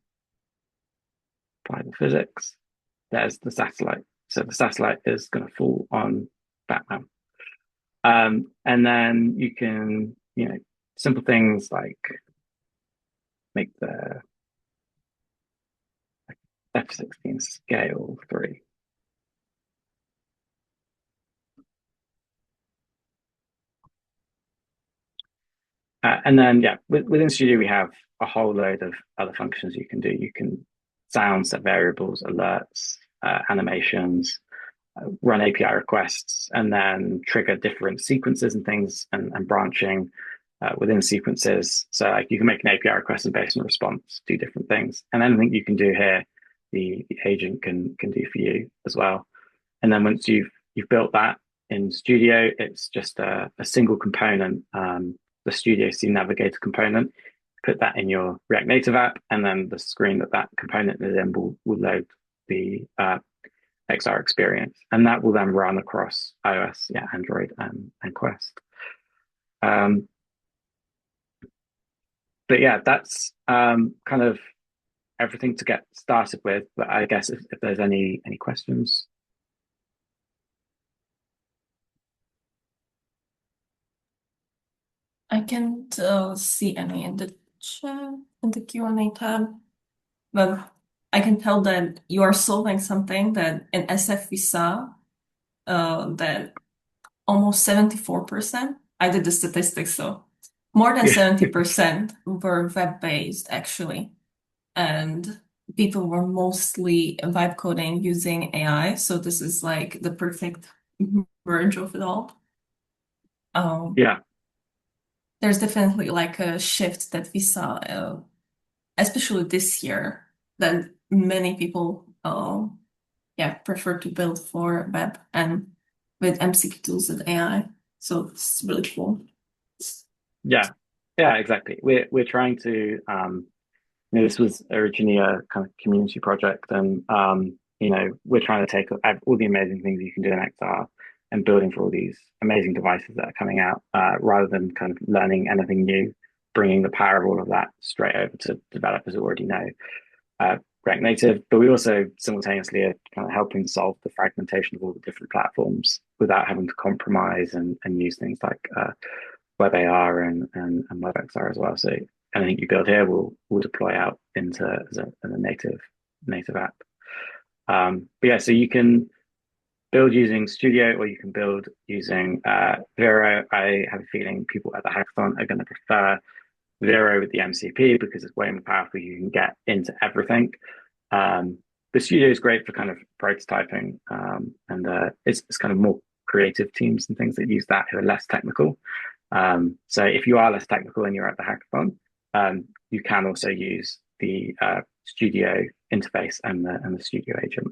apply the physics, there's the satellite. So the satellite is going to fall on Batman. And then you can, simple things like make the F16 scale 3. And then, yeah, within Studio, we have a whole load of other functions you can do. You can sound set variables, alerts, animations, run API requests, and then trigger different sequences and things and branching within sequences. So like you can make an API request and based on response, do different things. And anything you can do here, the agent can do for you as well. And then once you've built that in Studio, it's just a single component, the Studio Scene Navigator component. Put that in your React Native app, and then the screen that component is in will load the XR experience, and that will then run across iOS, Android, and Quest. But yeah, that's kind of everything to get started with. But I guess if there's any questions. I can't see any in the chat, in the Q&A tab, but I can tell that you are solving something that in SF we saw that almost 74%, I did the statistics, so more than 70% were web-based actually. And people were mostly vibe coding using AI. So this is like the perfect merge of it all. Yeah. There's definitely like a shift that we saw, especially this year, that many people, prefer to build for web and with MCQ tools and AI. So it's really cool. Yeah, exactly. We're trying to this was originally a kind of community project, and we're trying to take all the amazing things you can do in XR and building for all these amazing devices that are coming out, rather than kind of learning anything new, bringing the power of all of that straight over to developers who already know React Native. But we also simultaneously are kind of helping solve the fragmentation of all the different platforms without having to compromise and use things like WebAR and WebXR as well. So anything you build here will deploy out into as a native app. But yeah, so you can build using Studio or you can build using Vero. I have a feeling people at the hackathon are going to prefer Vero with the MCP because it's way more powerful. You can get into everything. The Studio is great for kind of prototyping, and it's kind of more creative teams and things that use that who are less technical. So if you are less technical and you're at the hackathon, you can also use the Studio interface and the Studio agent.